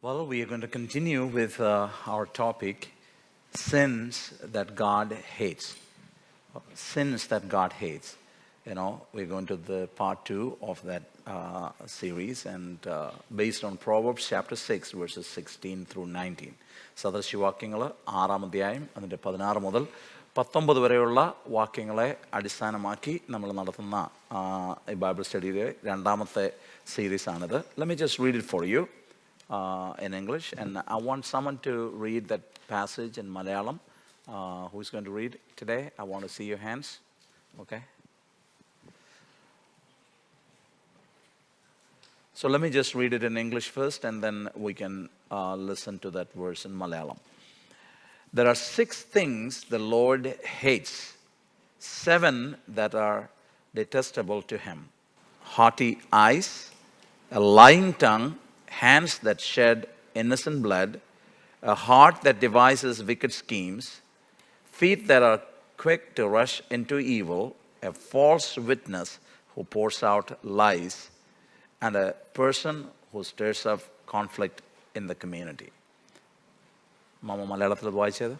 Well, we are going to continue with our topic, sins that God hates. Sins that God hates. We're going to the part 2 of that series, and based on Proverbs chapter 6, verses 16 through 19. സദൃശവാക്യങ്ങൾ 6-ാം അധ്യായം അതിൻ്റെ 16 മുതൽ 19 വരെയുള്ള വാക്യങ്ങളെ അടിസ്ഥാനമാക്കി നമ്മൾ നടത്തുന്ന ഈ Bible സ്റ്റഡിയിലെ രണ്ടാമത്തെ സീരീസാണിത്. Let me just read it for you in English, and I want someone to read that passage in Malayalam. Who's going to read today? I want to see your hands. Okay. So let me just read it in English first, and then we can listen to that verse in Malayalam. There are 6 things the Lord hates, 7 that are detestable to him: haughty eyes, a lying tongue, hands that shed innocent blood, a heart that devises wicked schemes, feet that are quick to rush into evil, a false witness who pours out lies, and a person who stirs up conflict in the community. Mama Malayalam അത് വായിച്ചത്.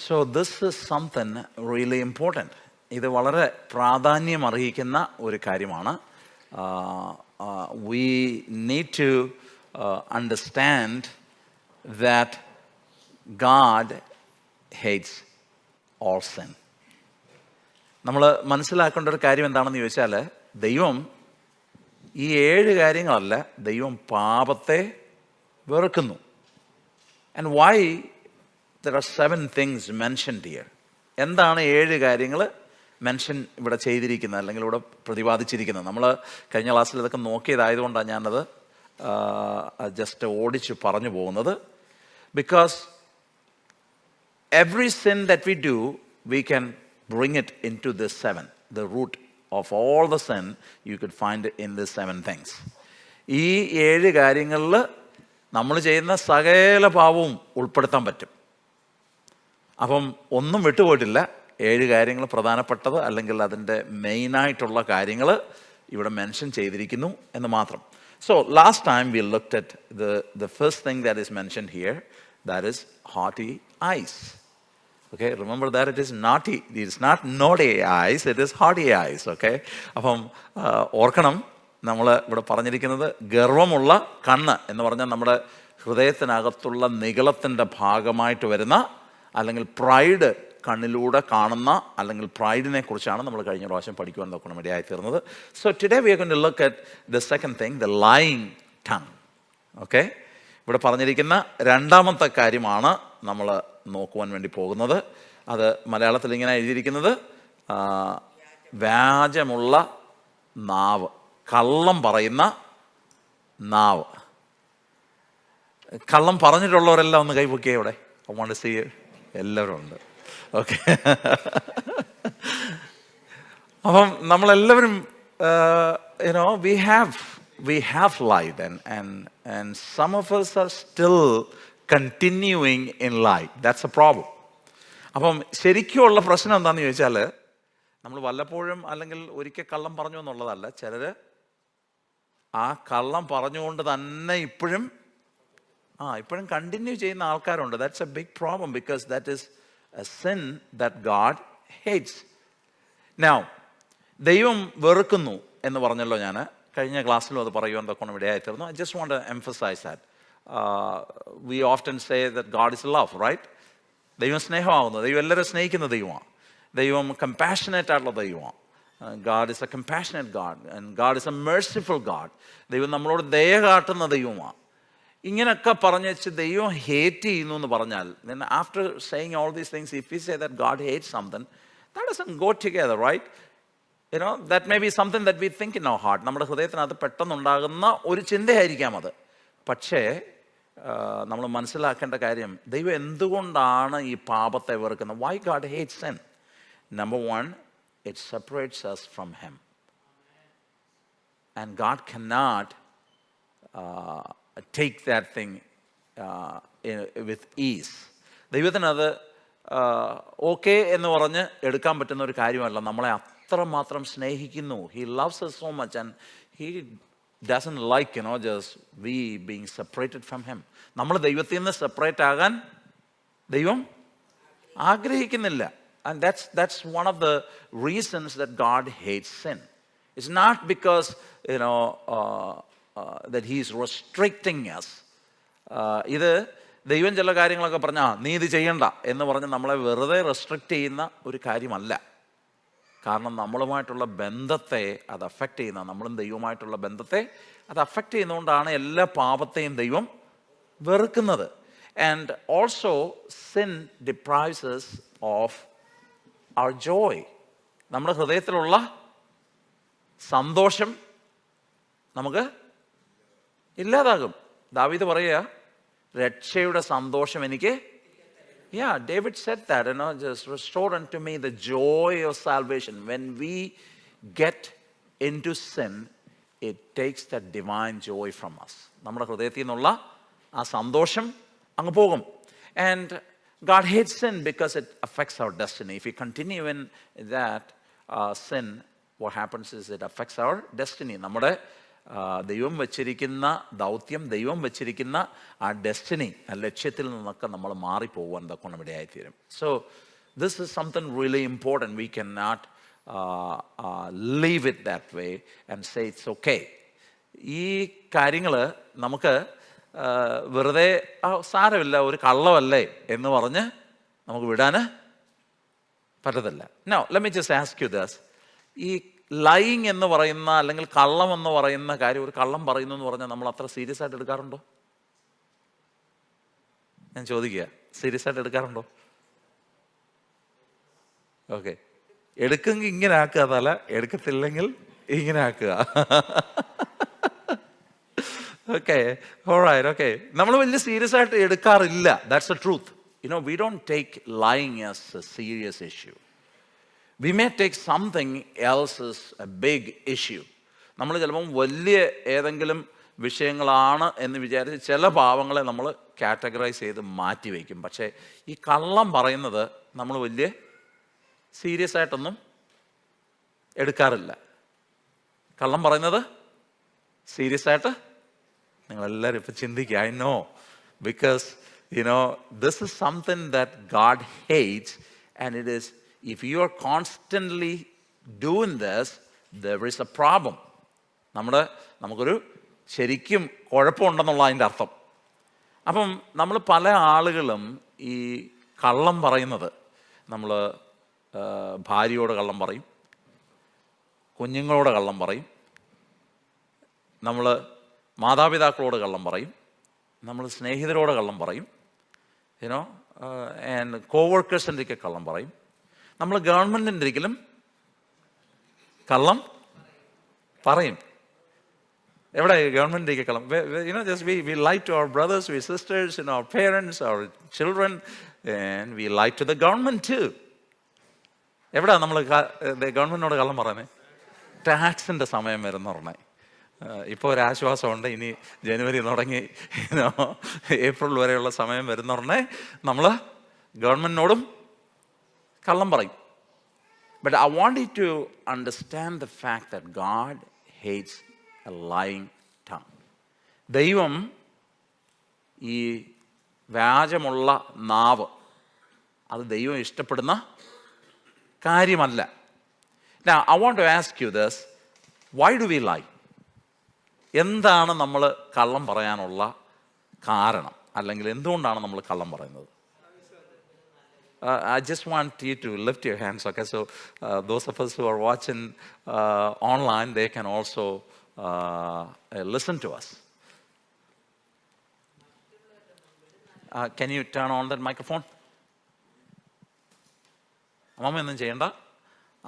So this is something really important. ഇത് വളരെ പ്രാധാന്യം അർഹിക്കുന്ന ഒരു കാര്യമാണ്. We need to understand that God hates all sin. നമ്മൾ മനസ്സിലാക്കേണ്ട ഒരു കാര്യം എന്താണെന്ന് ചോദിച്ചാൽ, ദൈവം ഈ 7 കാര്യങ്ങളല്ല, ദൈവം പാപത്തെ വെറുക്കുന്നു. And why there are 7 things mentioned here? എന്താണ് 7 കാര്യങ്ങൾ മെൻഷൻ ഇവിടെ ചെയ്തിരിക്കുന്നത്, അല്ലെങ്കിൽ ഇവിടെ പ്രതിപാദിച്ചിരിക്കുന്നത്? നമ്മൾ കഴിഞ്ഞ ക്ലാസ്സിൽ ഇതൊക്കെ നോക്കിയതായതുകൊണ്ടാണ് ഞാനത് ജസ്റ്റ് ഓടിച്ച് പറഞ്ഞു പോകുന്നത്. Because every sin that we do, we can bring it into this 7. The root of all the sin you could find in these 7 things. ഈ 7 കാര്യങ്ങളിൽ നമ്മൾ ചെയ്യുന്ന സകല പാവവും ഉൾപ്പെടുത്താൻ പറ്റും. അപ്പം ഒന്നും വിട്ടുപോയിട്ടില്ല. 7 കാര്യങ്ങൾ പ്രധാനപ്പെട്ടത്, അല്ലെങ്കിൽ അതിൻ്റെ മെയിനായിട്ടുള്ള കാര്യങ്ങൾ ഇവിടെ മെൻഷൻ ചെയ്തിരിക്കുന്നു എന്ന് മാത്രം. So last time we looked at the first thing that is mentioned here, that is haughty eyes. Okay, remember that it is naughty. It is not naughty eyes, it is haughty eyes. Okay, അപ്പം ഓർക്കണം, നമ്മൾ ഇവിടെ പറഞ്ഞിരിക്കുന്നത് ഗർവമുള്ള കണ്ണ് എന്ന് പറഞ്ഞാൽ നമ്മുടെ ഹൃദയത്തിനകത്തുള്ള നിഗളത്തിൻ്റെ ഭാഗമായിട്ട് വരുന്ന, അല്ലെങ്കിൽ പ്രൈഡ് കണ്ണിലൂടെ കാണുന്ന, അല്ലെങ്കിൽ പ്രൈഡിനെ കുറിച്ചാണ് നമ്മൾ കഴിഞ്ഞ പ്രാവശ്യം പഠിക്കുവാൻ നോക്കണം ഇടയായി തീർന്നത്. So today we are going to look at the second thing, the lying tongue. Okay, ഇവിടെ പറഞ്ഞിരിക്കുന്ന രണ്ടാമത്തെ കാര്യമാണ് നമ്മൾ നോക്കുവാൻ വേണ്ടി പോകുന്നത്. അത് മലയാളത്തിൽ ഇങ്ങനെ എഴുതിയിരിക്കുന്നത്, വ്യാജമുള്ള നാവ്, കള്ളം പറയുന്ന നാവ്. കള്ളം പറഞ്ഞിട്ടുള്ളവരെല്ലാം ഒന്ന് കൈപൊക്കിയേ ഇവിടെ. I want to see you. എല്ലാവരും ഉണ്ട്. ഓക്കെ, അപ്പം നമ്മളെല്ലാവരും we have lied, and some of us are still continuing in lie. That's a problem. അപ്പം ശരിക്കുമുള്ള പ്രശ്നം എന്താണെന്ന് ചോദിച്ചാൽ, നമ്മൾ വല്ലപ്പോഴും അല്ലെങ്കിൽ ഒരിക്കൽ കള്ളം പറഞ്ഞു എന്നുള്ളതല്ല, ചിലർ ആ കള്ളം പറഞ്ഞുകൊണ്ട് തന്നെ ഇപ്പോഴും കണ്ടിന്യൂ ചെയ്യുന്ന ആൾക്കാരുണ്ട്. That's a big problem, because that is a sin that God hates. Now, ദൈവം വെറുക്കുന്നു എന്ന് പറഞ്ഞല്ലോ ഞാൻ. കഴിഞ്ഞ ക്ലാസ്സിലും അത് പറയുവാൻ തൊക്കെ ഇടയായിത്തീർന്നു. I just want to emphasise that. We often say that God is love, right? ദൈവം സ്നേഹമാകുന്നു. ദൈവം എല്ലാവരും സ്നേഹിക്കുന്ന ദൈവമാണ്. ദൈവം കമ്പാഷനേറ്റ് ആയിട്ടുള്ള ദൈവമാണ്. God is a compassionate God, and God is a merciful God. ദൈവം നമ്മളോട് ദയ കാട്ടുന്ന ദൈവമാണ്. ഇങ്ങനെയൊക്കെ പറഞ്ഞ് ദൈവം ഹേറ്റ് ചെയ്യുന്നു എന്ന് പറഞ്ഞാൽ, then after saying all these things, if we say that God hates something, that doesn't go together, right? That may be something that we think in our heart. നമ്മുടെ ഹൃദയത്തിനകത്ത് പെട്ടെന്നുണ്ടാകുന്ന ഒരു ചിന്തയായിരിക്കാം അത്. പക്ഷേ നമ്മൾ മനസ്സിലാക്കേണ്ട കാര്യം, ദൈവം എന്തുകൊണ്ടാണ് ഈ പാപത്തെ വെറുക്കുന്നത്? Why God hates sin? Number 1, it separates us from him. and God cannot take that thing with ease. ദൈവത്തിന് അത് ഓക്കെ എന്ന് പറഞ്ഞ് എടുക്കാൻ പറ്റുന്ന ഒരു കാര്യമല്ല. നമ്മളെ അത്രമാത്രം സ്നേഹിക്കുന്നു. He loves us so much and He doesn't like, just we being separated from Him. നമ്മൾ ദൈവത്തിൽ നിന്ന് സെപ്പറേറ്റ് ആകാൻ ദൈവം ആഗ്രഹിക്കുന്നില്ല. And that's one of the reasons that God hates sin. It's not because, that He is restricting us. ഇത് ദൈവം ചില കാര്യങ്ങളൊക്കെ പറഞ്ഞാൽ നീ ഇത് ചെയ്യണ്ട എന്ന് പറഞ്ഞ് നമ്മളെ വെറുതെ റെസ്ട്രിക്റ്റ് ചെയ്യുന്ന ഒരു കാര്യമല്ല. കാരണം നമ്മളുമായിട്ടുള്ള ബന്ധത്തെ അത് അഫക്റ്റ് ചെയ്യുന്ന, നമ്മളും ദൈവമായിട്ടുള്ള ബന്ധത്തെ അത് അഫക്റ്റ് ചെയ്യുന്നതുകൊണ്ടാണ് എല്ലാ പാപത്തെയും ദൈവം വെറുക്കുന്നത്. And also sin deprives us of our joy. നമ്മുടെ ഹൃദയത്തിലുള്ള സന്തോഷം നമുക്ക് ഇല്ലാതാകും. ദാവീദ് പറയുക, രക്ഷയുടെ സന്തോഷം എനിക്ക്, David said that, just restore unto me the joy of salvation. When we get into sin, it takes that divine joy from us. നമ്മുടെ ഹൃദയത്തിൽ നിന്നുള്ള ആ സന്തോഷം അങ്ങ് പോകും. And God hates sin because it affects our destiny. If we continue in that sin, what happens is it affects our destiny. നമ്മുടെ ദൈവം വച്ചിരിക്കുന്ന ദൗത്യം, ദൈവം വച്ചിരിക്കുന്ന ആ ഡെസ്റ്റിനി, ആ ലക്ഷ്യത്തിൽ നിന്നൊക്കെ നമ്മൾ മാറിപ്പോകാൻ ഇതൊക്കെ ഇടയായിത്തീരും. So this is something really important. We can not leave it that way and say it's okay. ഈ കാര്യങ്ങൾ നമുക്ക് വെറുതെ സാരമില്ല, ഒരു കള്ളമല്ലേ എന്ന് പറഞ്ഞ് നമുക്ക് വിടാൻ പറ്റത്തില്ല. No, let me just ask you this. ഈ ലൈയിങ് എന്ന് പറയുന്ന, അല്ലെങ്കിൽ കള്ളം എന്ന് പറയുന്ന കാര്യം, ഒരു കള്ളം പറയുന്നു എന്ന് പറഞ്ഞാൽ നമ്മൾ അത്ര സീരിയസ് ആയിട്ട് എടുക്കാറുണ്ടോ? ഞാൻ ചോദിക്കുക, സീരിയസ് ആയിട്ട് എടുക്കാറുണ്ടോ? ഓക്കെ, എടുക്കെങ്കിൽ ഇങ്ങനെ ആക്കുക തല, എടുക്കത്തില്ലെങ്കിൽ ഇങ്ങനെ ആക്കുക. Okay, alright, okay. നമ്മൾ വലിയ സീരിയസ് ആയിട്ട് എടുക്കാറില്ല. That's a truth. We don't take lying as a serious issue. We may take something else as a big issue. നമ്മൾ ചിലപ്പം വലിയ ഏതെങ്കിലും വിഷയങ്ങളാണ് എന്ന് വിചാരിച്ച് ചില പാവങ്ങളെ നമ്മൾ കാറ്റഗറൈസ് ചെയ്ത് മാറ്റി വയ്ക്കും. പക്ഷേ ഈ കള്ളം പറയുന്നത് നമ്മൾ വലിയ സീരിയസ് ആയിട്ടൊന്നും എടുക്കാറില്ല. കള്ളം പറയുന്നത് സീരിയസ് ആയിട്ട് നിങ്ങളെല്ലാവരും ഇപ്പം ചിന്തിക്കുക. I know, because this is something that God hates, and it is, if you are constantly doing this, there is a problem. നമുക്കൊരു ശരിക്കും കുഴപ്പമുണ്ടെന്നുള്ള അതിൻ്റെ അർത്ഥം. അപ്പം നമ്മൾ പല ആളുകളും ഈ കള്ളം പറയുന്നത്, നമ്മൾ ഭാര്യയോട് കള്ളം പറയും, കുഞ്ഞുങ്ങളോട് കള്ളം പറയും, നമ്മൾ മാതാപിതാക്കളോട് കള്ളം പറയും, നമ്മൾ സ്നേഹിതരോട് കള്ളം പറയും, ആൻഡ് കോവർക്കേഴ്സിൻ്റെ ഒക്കെ കള്ളം പറയും, നമ്മൾ ഗവൺമെൻറ്റിൻ്റെ ഒരിക്കലും കള്ളം പറയും. എവിടെ ഗവൺമെൻറ്റിൻ്റെ ഒക്കെ കള്ളം? just we lie to our brothers, our sisters, our parents, our children, and we lie to the government too. എവിടെയാ നമ്മൾ ഗവൺമെൻറ്റിനോട് കള്ളം പറയുന്നത്? ടാക്സിൻ്റെ സമയം വരുന്ന പറഞ്ഞേ. ഇപ്പോൾ ഒരാശ്വാസമുണ്ട്, ഇനി ജനുവരി തുടങ്ങി ഏപ്രിൽ വരെയുള്ള സമയം വരുന്ന ഉടനെ നമ്മൾ ഗവൺമെൻറ്റിനോടും കള്ളം പറയും. But I want you to understand the fact that God hates a lying tongue. ദൈവം ഈ വ്യാജമുള്ള നാവ്, അത് ദൈവം ഇഷ്ടപ്പെടുന്ന കാര്യമല്ല. Now, I want to ask you this. Why do we lie? എന്താണ് നമ്മൾ കള്ളം പറയാനുള്ള കാരണം? അല്ലെങ്കിൽ എന്തുകൊണ്ടാണ് നമ്മൾ കള്ളം പറയുന്നത്? I just want you to lift your hands, okay? So those of us who are watching online, they can also listen to us. Can you turn on that microphone? അമ്മ ഒന്നും ചെയ്യണ്ട,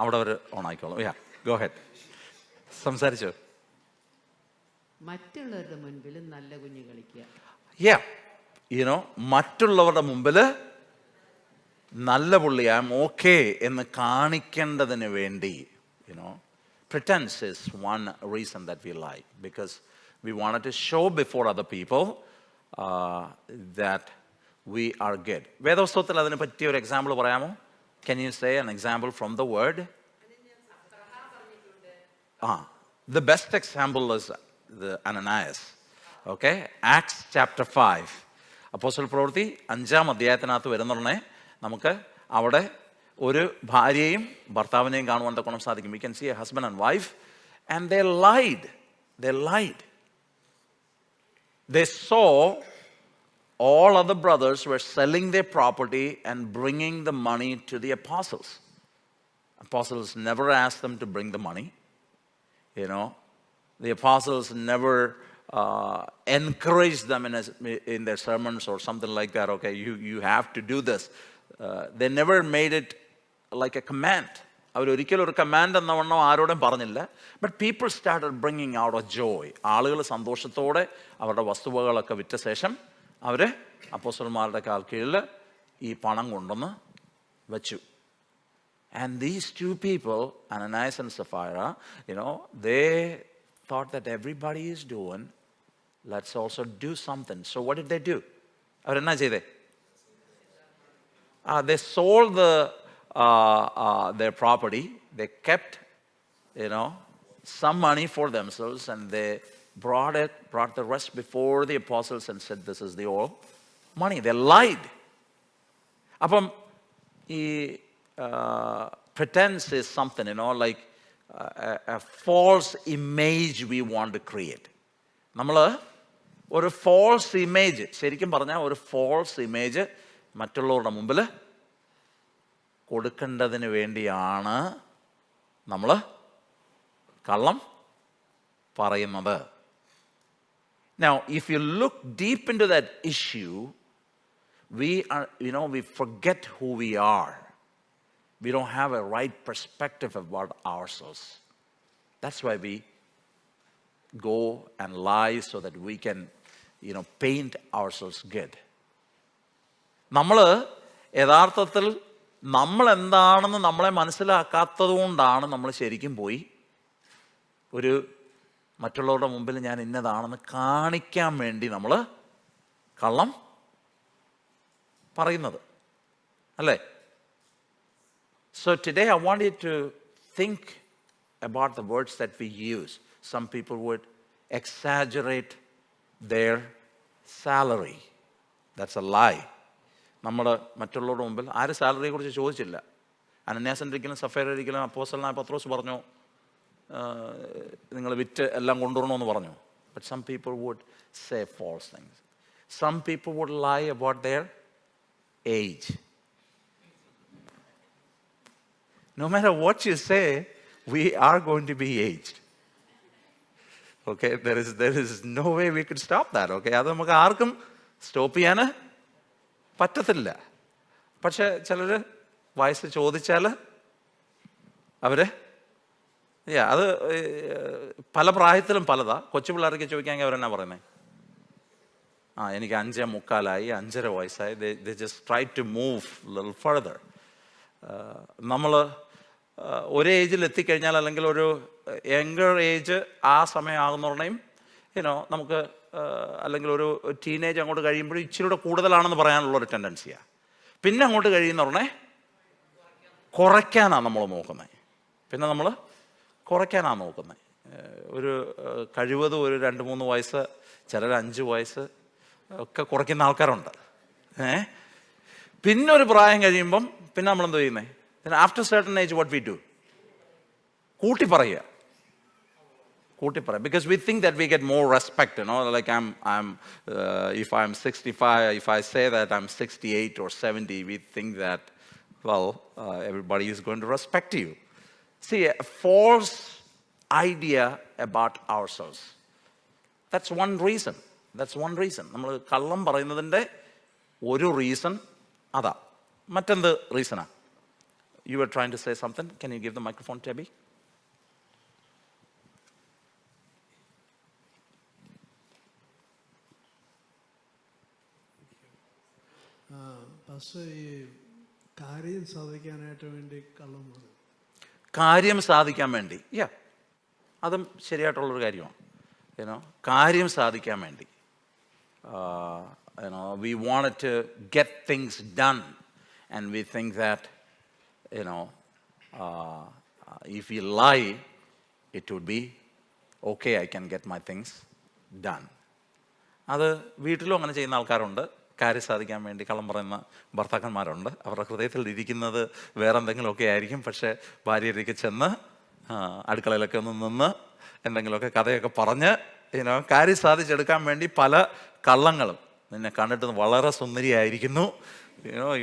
അവിടെ ഒരു ഓൺ ആയിക്കോളും. ഗോ ഹെഡ്, സംസാരിച്ചോ. മറ്റുള്ളവരുടെ മുൻപിൽ നല്ല കുഞ്ഞു കളിക്കുക. മറ്റുള്ളവരുടെ മുമ്പിൽ നല്ല പുള്ളി, ഐ എം ഓക്കെ എന്ന് കാണിക്കേണ്ടതിന് വേണ്ടി pretense is one reason that we lie, because we wanted to show before other people that we are good. വേദപുസ്തകത്തിൽ അതിനെ പറ്റിയ ഒരു എക്സാമ്പിൾ പറയാമോ? Can you say an example from the word? The best example is the Ananias. Okay, Acts chapter 5. അപ്പോസ്തല പ്രവൃത്തി 5-ാം അധ്യായത്തിനകത്ത് വരുന്നുടനെ നമുക്ക് അവിടെ ഒരു ഭാര്യയും ഭർത്താവിനെയും കാണുവാൻ തക്കോണം സാധിക്കും. We can see a husband and wife, and they lied. They saw all other brothers were selling their property and bringing the money to the apostles. Apostles never asked them to bring the money. The apostles never encouraged them in their sermons or something like that. Okay, you have to do this. They never made it like a command. അവരൊരിക്കലും ഒരു command എന്ന വണ്ണം ആരോടും പറഞ്ഞില്ല. But people started bringing out A Joy. ആളുകൾ സന്തോഷത്തോടെ അവരുടെ വസ്തുവകളൊക്കെ വിറ്റ ശേഷം അവർ അപ്പോസ്തലന്മാരുടെ കാൽ കീഴിൽ ഈ പണം കൊണ്ടുവന്ന് വെച്ചു. And these two people, Ananias and Sapphira, they thought that everybody is doing, let's also do something. So what did they do? അവരെന്നാ ചെയ്തേ? They sold their property. They kept, some money for themselves, and they brought the rest before the apostles and said, this is the all money. They lied. അപ്പം ഈ pretense is something, like a false image we want to create. നമ്മൾ ഒരു false image, ശരിക്കും പറഞ്ഞാൽ ഒരു false image മറ്റുള്ളവരുടെ മുമ്പിൽ കൊടുക്കേണ്ടതിന് വേണ്ടിയാണ് നമ്മൾ കള്ളം പറയുന്നത്. Now, if you look deep into that issue, we forget who we are. We don't have a right perspective about ourselves. That's why we go and lie so that we can, paint ourselves good. നമ്മൾ യഥാർത്ഥത്തിൽ നമ്മൾ എന്താണെന്ന് നമ്മളെ മനസ്സിലാക്കാത്തത് കൊണ്ടാണ് നമ്മൾ ശരിക്കും പോയി ഒരു മറ്റുള്ളവരുടെ മുമ്പിൽ ഞാൻ ഇന്നതാണെന്ന് കാണിക്കാൻ വേണ്ടി നമ്മൾ കള്ളം പറയുന്നത്, അല്ലേ? So today I want you to think about the words that we use. Some people would exaggerate their salary. That's a lie. നമ്മൾ മറ്റുള്ളവരുടെ മുമ്പിൽ ആരും സാലറിയെ കുറിച്ച് ചോദിച്ചില്ല. അനന്യാസിൻ്റെ ഒരിക്കലും സഫയറിൻ്റെ ഒരിക്കലും അപ്പോസ്തലനായ പത്രോസ് പറഞ്ഞു നിങ്ങൾ വിറ്റ് എല്ലാം കൊണ്ടുവരണമെന്ന് പറഞ്ഞു. But some people would say false things. Some people would lie about their age. No matter what you say, we are going to be aged. Okay, there is no way we could stop that. Okay, അത് നമുക്ക് ആർക്കും stop ചെയ്യാൻ പറ്റത്തില്ല. പക്ഷെ ചിലർ വയസ്സ് ചോദിച്ചാൽ അവർ അത് പല പ്രായത്തിലും പലതാ. കൊച്ചു പിള്ളേർക്ക് ചോദിക്കാമെങ്കിൽ അവരെന്നാ പറയുന്നത്? എനിക്ക് 5:45, 5.5 വയസ്സായി. They just try to move a little further. നമ്മൾ ഒരു ഏജിൽ എത്തിക്കഴിഞ്ഞാൽ, അല്ലെങ്കിൽ ഒരു യങ്ങർ ഏജ് ആ സമയമാകുന്നോടെയും നമുക്ക് അല്ലെങ്കിൽ ഒരു ടീനേജ് അങ്ങോട്ട് കഴിയുമ്പോഴും ഇച്ചിരി കൂടെ കൂടുതലാണെന്ന് പറയാനുള്ളൊരു ടെൻഡൻസിയാണ്. പിന്നെ അങ്ങോട്ട് കഴിയുന്നോടനെ കുറയ്ക്കാനാണ് നമ്മൾ നോക്കുന്നത്. ഒരു കഴിവതും ഒരു 2-3 വയസ്സ്, ചിലർ 5 വയസ്സ് ഒക്കെ കുറയ്ക്കുന്ന ആൾക്കാരുണ്ട്. പിന്നെ ഒരു പ്രായം കഴിയുമ്പം പിന്നെ നമ്മളെന്തോ ചെയ്യുന്നത്? After certain age what we do? കൂട്ടി പറയുക. Because we think that we get more respect, like if I'm 65, if I say that I'm 68 or 70, we think that, everybody is going to respect you. See, a false idea about ourselves. That's one reason. നമ്മൾ കള്ളം പറയുന്നതിൻ്റെ ഒരു reason അതാ. മറ്റെന്ത് റീസണാ? You were trying to say something. Can you give the microphone, Debbie? കാര്യം സാധിക്കാനായിട്ട് വേണ്ടി കള്ളം പറയും. കാര്യം സാധിക്കാൻ വേണ്ടി. അതും ശരിയായിട്ടുള്ളൊരു കാര്യമാണ്. കാര്യം സാധിക്കാൻ വേണ്ടി we wanted to get things done, and we think that if we lie, it would be okay, I can get my things done. അത് വീട്ടിലും അങ്ങനെ ചെയ്യുന്ന ആൾക്കാരുണ്ട്. കാര്യം സാധിക്കാൻ വേണ്ടി കള്ളം പറയുന്ന ഭർത്താക്കന്മാരുണ്ട്. അവരുടെ ഹൃദയത്തിൽ ഇരിക്കുന്നത് വേറെ എന്തെങ്കിലുമൊക്കെ ആയിരിക്കും. പക്ഷേ ഭാര്യയിലേക്ക് ചെന്ന് അടുക്കളയിലൊക്കെ ഒന്ന് നിന്ന് എന്തെങ്കിലുമൊക്കെ കഥയൊക്കെ പറഞ്ഞ് കാര്യം സാധിച്ചെടുക്കാൻ വേണ്ടി പല കള്ളങ്ങളും. നിന്നെ കണ്ടിട്ട് വളരെ സുന്ദരിയായിരിക്കുന്നു,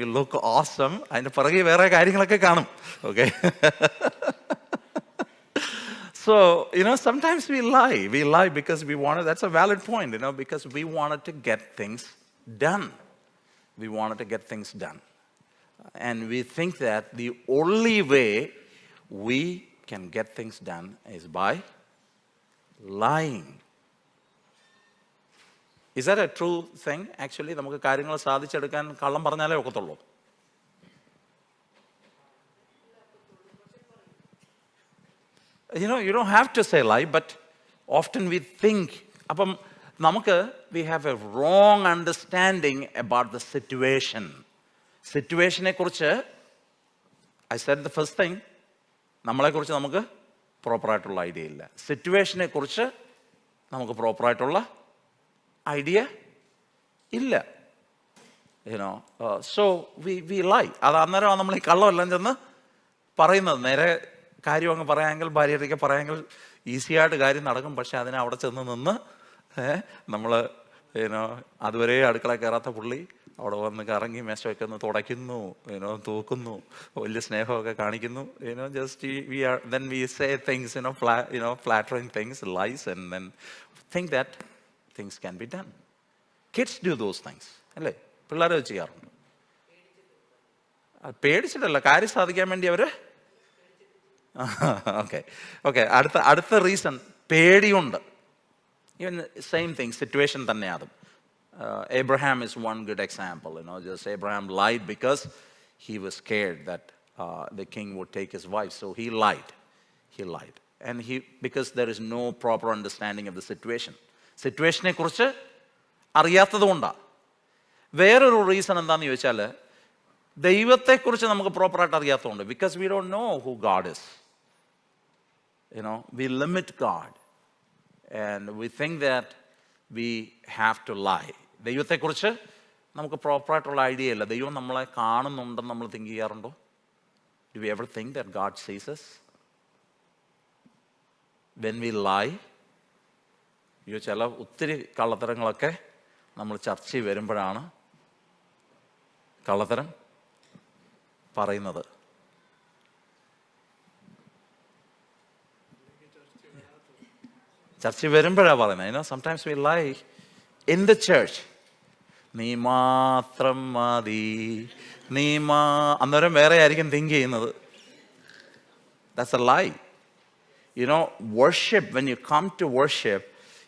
യു ലുക്ക് ഓസം, അതിൻ്റെ പിറകെ വേറെ കാര്യങ്ങളൊക്കെ കാണും. Okay. So, sometimes we lie. We lie because we wanted, that's a valid point, because we wanted to get things done. We wanted to get things done. And we think that the only way we can get things done is by lying. Is that a true thing? Actually, നമുക്ക് കാര്യങ്ങൾ സാധിച്ചെടുക്കാൻ കള്ളം പറഞ്ഞാലേ ഒക്കത്തുള്ളൂ. You don't have to say lie, but often we think, അപ്പം നമുക്ക് we have a wrong understanding about the situation. സിറ്റുവേഷനെ കുറിച്ച്, I said the first thing, നമ്മളെക്കുറിച്ച് നമുക്ക് പ്രോപ്പറായിട്ടുള്ള ഐഡിയ ഇല്ല. സിറ്റുവേഷനെ കുറിച്ച് നമുക്ക് പ്രോപ്പറായിട്ടുള്ള ഐഡിയ ഇല്ല. So we lie. അത് അന്നേരം നമ്മൾ ഈ കള്ളമെല്ലാം ചെന്ന് പറയുന്നത്. നേരെ കാര്യം അങ്ങ് പറയാമെങ്കിൽ, ഭാര്യയൊക്കെ പറയാമെങ്കിൽ ഈസിയായിട്ട് കാര്യം നടക്കും. പക്ഷെ അതിനെ അവിടെ ചെന്ന് നിന്ന് നമ്മൾ അതുവരെ അടുക്കള കയറാത്ത പുള്ളി അവിടെ വന്ന് കറങ്ങി മേശമൊക്കെ ഒന്ന് തുടയ്ക്കുന്നു, തൂക്കുന്നു, വലിയ സ്നേഹമൊക്കെ കാണിക്കുന്നു. Then we say things, flattering things, lies, and then think that things can be done. Kids do those things, അല്ലേ? പിള്ളേർ ചെയ്യാറുണ്ട്. പേടിച്ചിട്ടല്ല, കാര്യം സാധിക്കാൻ വേണ്ടി അവർ. ഓക്കെ. അടുത്ത റീസൺ പേടിയുണ്ട്. ഈവൻ സെയിം തിങ്, സിറ്റുവേഷൻ തന്നെ അതും. Abraham is one good example. Just Abraham lied because he was scared that the king would take his wife. So he lied. And because there is no proper understanding of the situation. സിറ്റുവേഷനെ കുറിച്ച് അറിയാത്തത് കൊണ്ടാണ്. വേറൊരു reason എന്താണെന്ന് ചോദിച്ചാൽ, ദൈവത്തെക്കുറിച്ച് നമുക്ക് പ്രോപ്പറായിട്ട് അറിയാത്തതുകൊണ്ട്. Because we don't know who God is. We limit God. And we think that we have to lie. ദൈവത്തെക്കുറിച്ച് നമുക്ക് പ്രോപ്പറായിട്ടുള്ള ഐഡിയ ഇല്ല. ദൈവം നമ്മളെ കാണുന്നുണ്ടെന്ന് നമ്മൾ തിങ്ക് ചെയ്യാറുണ്ടോ? Do we ever think that God sees us? When we lie, ചില ഒത്തിരി കള്ളത്തരങ്ങളൊക്കെ നമ്മൾ ചർച്ച വരുമ്പോഴാണ് കള്ളത്തരം പറയുന്നത്. ചർച്ച വരുമ്പോഴാണ് പറയുന്നത്. Sometimes we lie in the church. നീ മാത്രം മതി, അന്നേരം വേറെ ആയിരിക്കും തിങ്ക് ചെയ്യുന്നത്. That's a lie. Worship, when you come to worship,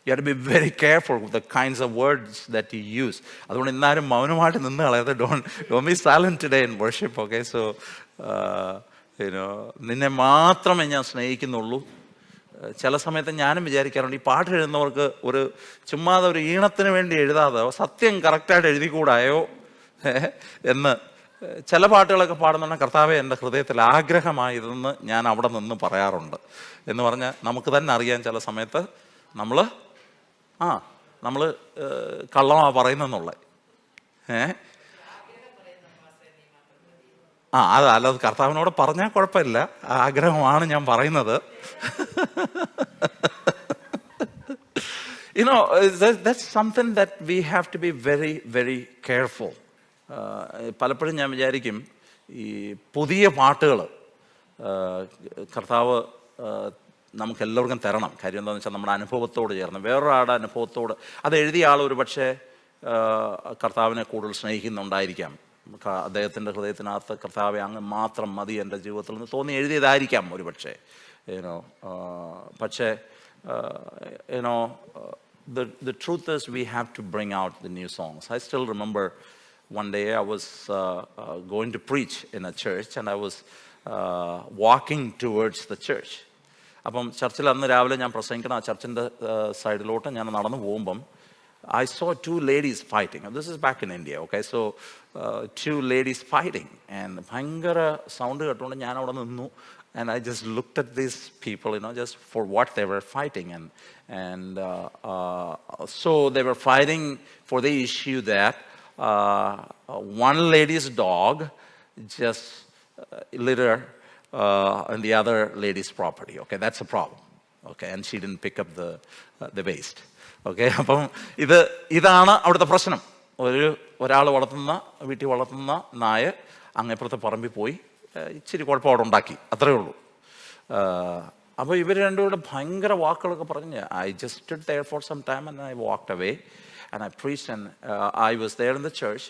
you have to be very careful with the kinds of words that you use. അതുകൊണ്ട് ഇന്നാരും മൗനമായിട്ട് നിന്ന് കളയാതെ. Don't be silent today in worship, okay? So, നിന്നെ മാത്രമേ ഞാൻ സ്നേഹിക്കുന്നുള്ളൂ. ചില സമയത്ത് ഞാനും വിചാരിക്കാറുണ്ട്, ഈ പാട്ട് എഴുതുന്നവർക്ക് ഒരു ചുമ്മാതെ ഒരു ഈണത്തിന് വേണ്ടി എഴുതാതെ സത്യം കറക്റ്റായിട്ട് എഴുതിക്കൂടായോ എന്ന്. ചില പാട്ടുകളൊക്കെ പാടുന്നുണ്ട്, കർത്താവേ എൻ്റെ ഹൃദയത്തിൽ ആഗ്രഹമായതെന്ന് ഞാൻ അവിടെ നിന്ന് പറയാറുണ്ട്. എന്ന് പറഞ്ഞാൽ നമുക്ക് തന്നെ അറിയാം ചില സമയത്ത് നമ്മൾ കള്ളമാണ് പറയുന്നെന്നുള്ളത്. അല്ലാതെ കർത്താവിനോട് പറഞ്ഞാൽ കുഴപ്പമില്ല, ആഗ്രഹമാണ് ഞാൻ പറയുന്നത്. That's something that we have to be very, very careful. പലപ്പോഴും ഞാൻ വിചാരിക്കും, ഈ പുതിയ പാട്ടുകൾ കർത്താവ് നമുക്കെല്ലാവർക്കും തരണം. കാര്യം എന്താണെന്ന് വെച്ചാൽ നമ്മുടെ അനുഭവത്തോട് ചേർന്ന്, വേറൊരാളുടെ അനുഭവത്തോട്. അത് എഴുതിയ ആൾ ഒരു പക്ഷേ കർത്താവിനെ കൂടുതൽ സ്നേഹിക്കുന്നുണ്ടായിരിക്കാം. അദ്ദേഹത്തിൻ്റെ ഹൃദയത്തിനകത്ത് കർത്താവെ അങ്ങ് മാത്രം മതി എൻ്റെ ജീവിതത്തിൽ നിന്ന് തോന്നി എഴുതിയതായിരിക്കാം ഒരു പക്ഷേ. പക്ഷേ the truth is we have to bring out the new songs. I still remember one day I was going to preach in a church, and I was walking towards the church. അപ്പം ചർച്ചിൽ അന്ന് രാവിലെ ഞാൻ പ്രസംഗിക്കണം, ആ ചർച്ചിൻ്റെ സൈഡിലോട്ട് ഞാൻ നടന്നു പോകുമ്പം I saw two ladies fighting. This is back in India, okay? So, two ladies fighting. And ഭയങ്കര സൗണ്ട് കേട്ടുകൊണ്ട് ഞാൻ അവിടെ നിന്നു. And I just looked at these people, just for what they were fighting. And so they were fighting for the issue that one lady's dog just litter on the other lady's property. Okay, that's a problem. Okay, and she didn't pick up the waste. Okay, അപ്പം ഇതാണ് അവിടുത്തെ പ്രശ്നം. ഒരാൾ വീട്ടിൽ വളർത്തുന്ന നായ അങ്ങേപ്പുറത്തെ പറമ്പിൽ പോയി ഇച്ചിരി കുഴപ്പം അവിടെ ഉണ്ടാക്കി, അത്രയേ ഉള്ളൂ. അപ്പോൾ ഇവർ രണ്ടുപേരുടെ ഭയങ്കര വാക്കുകളൊക്കെ പറഞ്ഞ് I just stood there for some time and I walked away and I preached and I was there in the church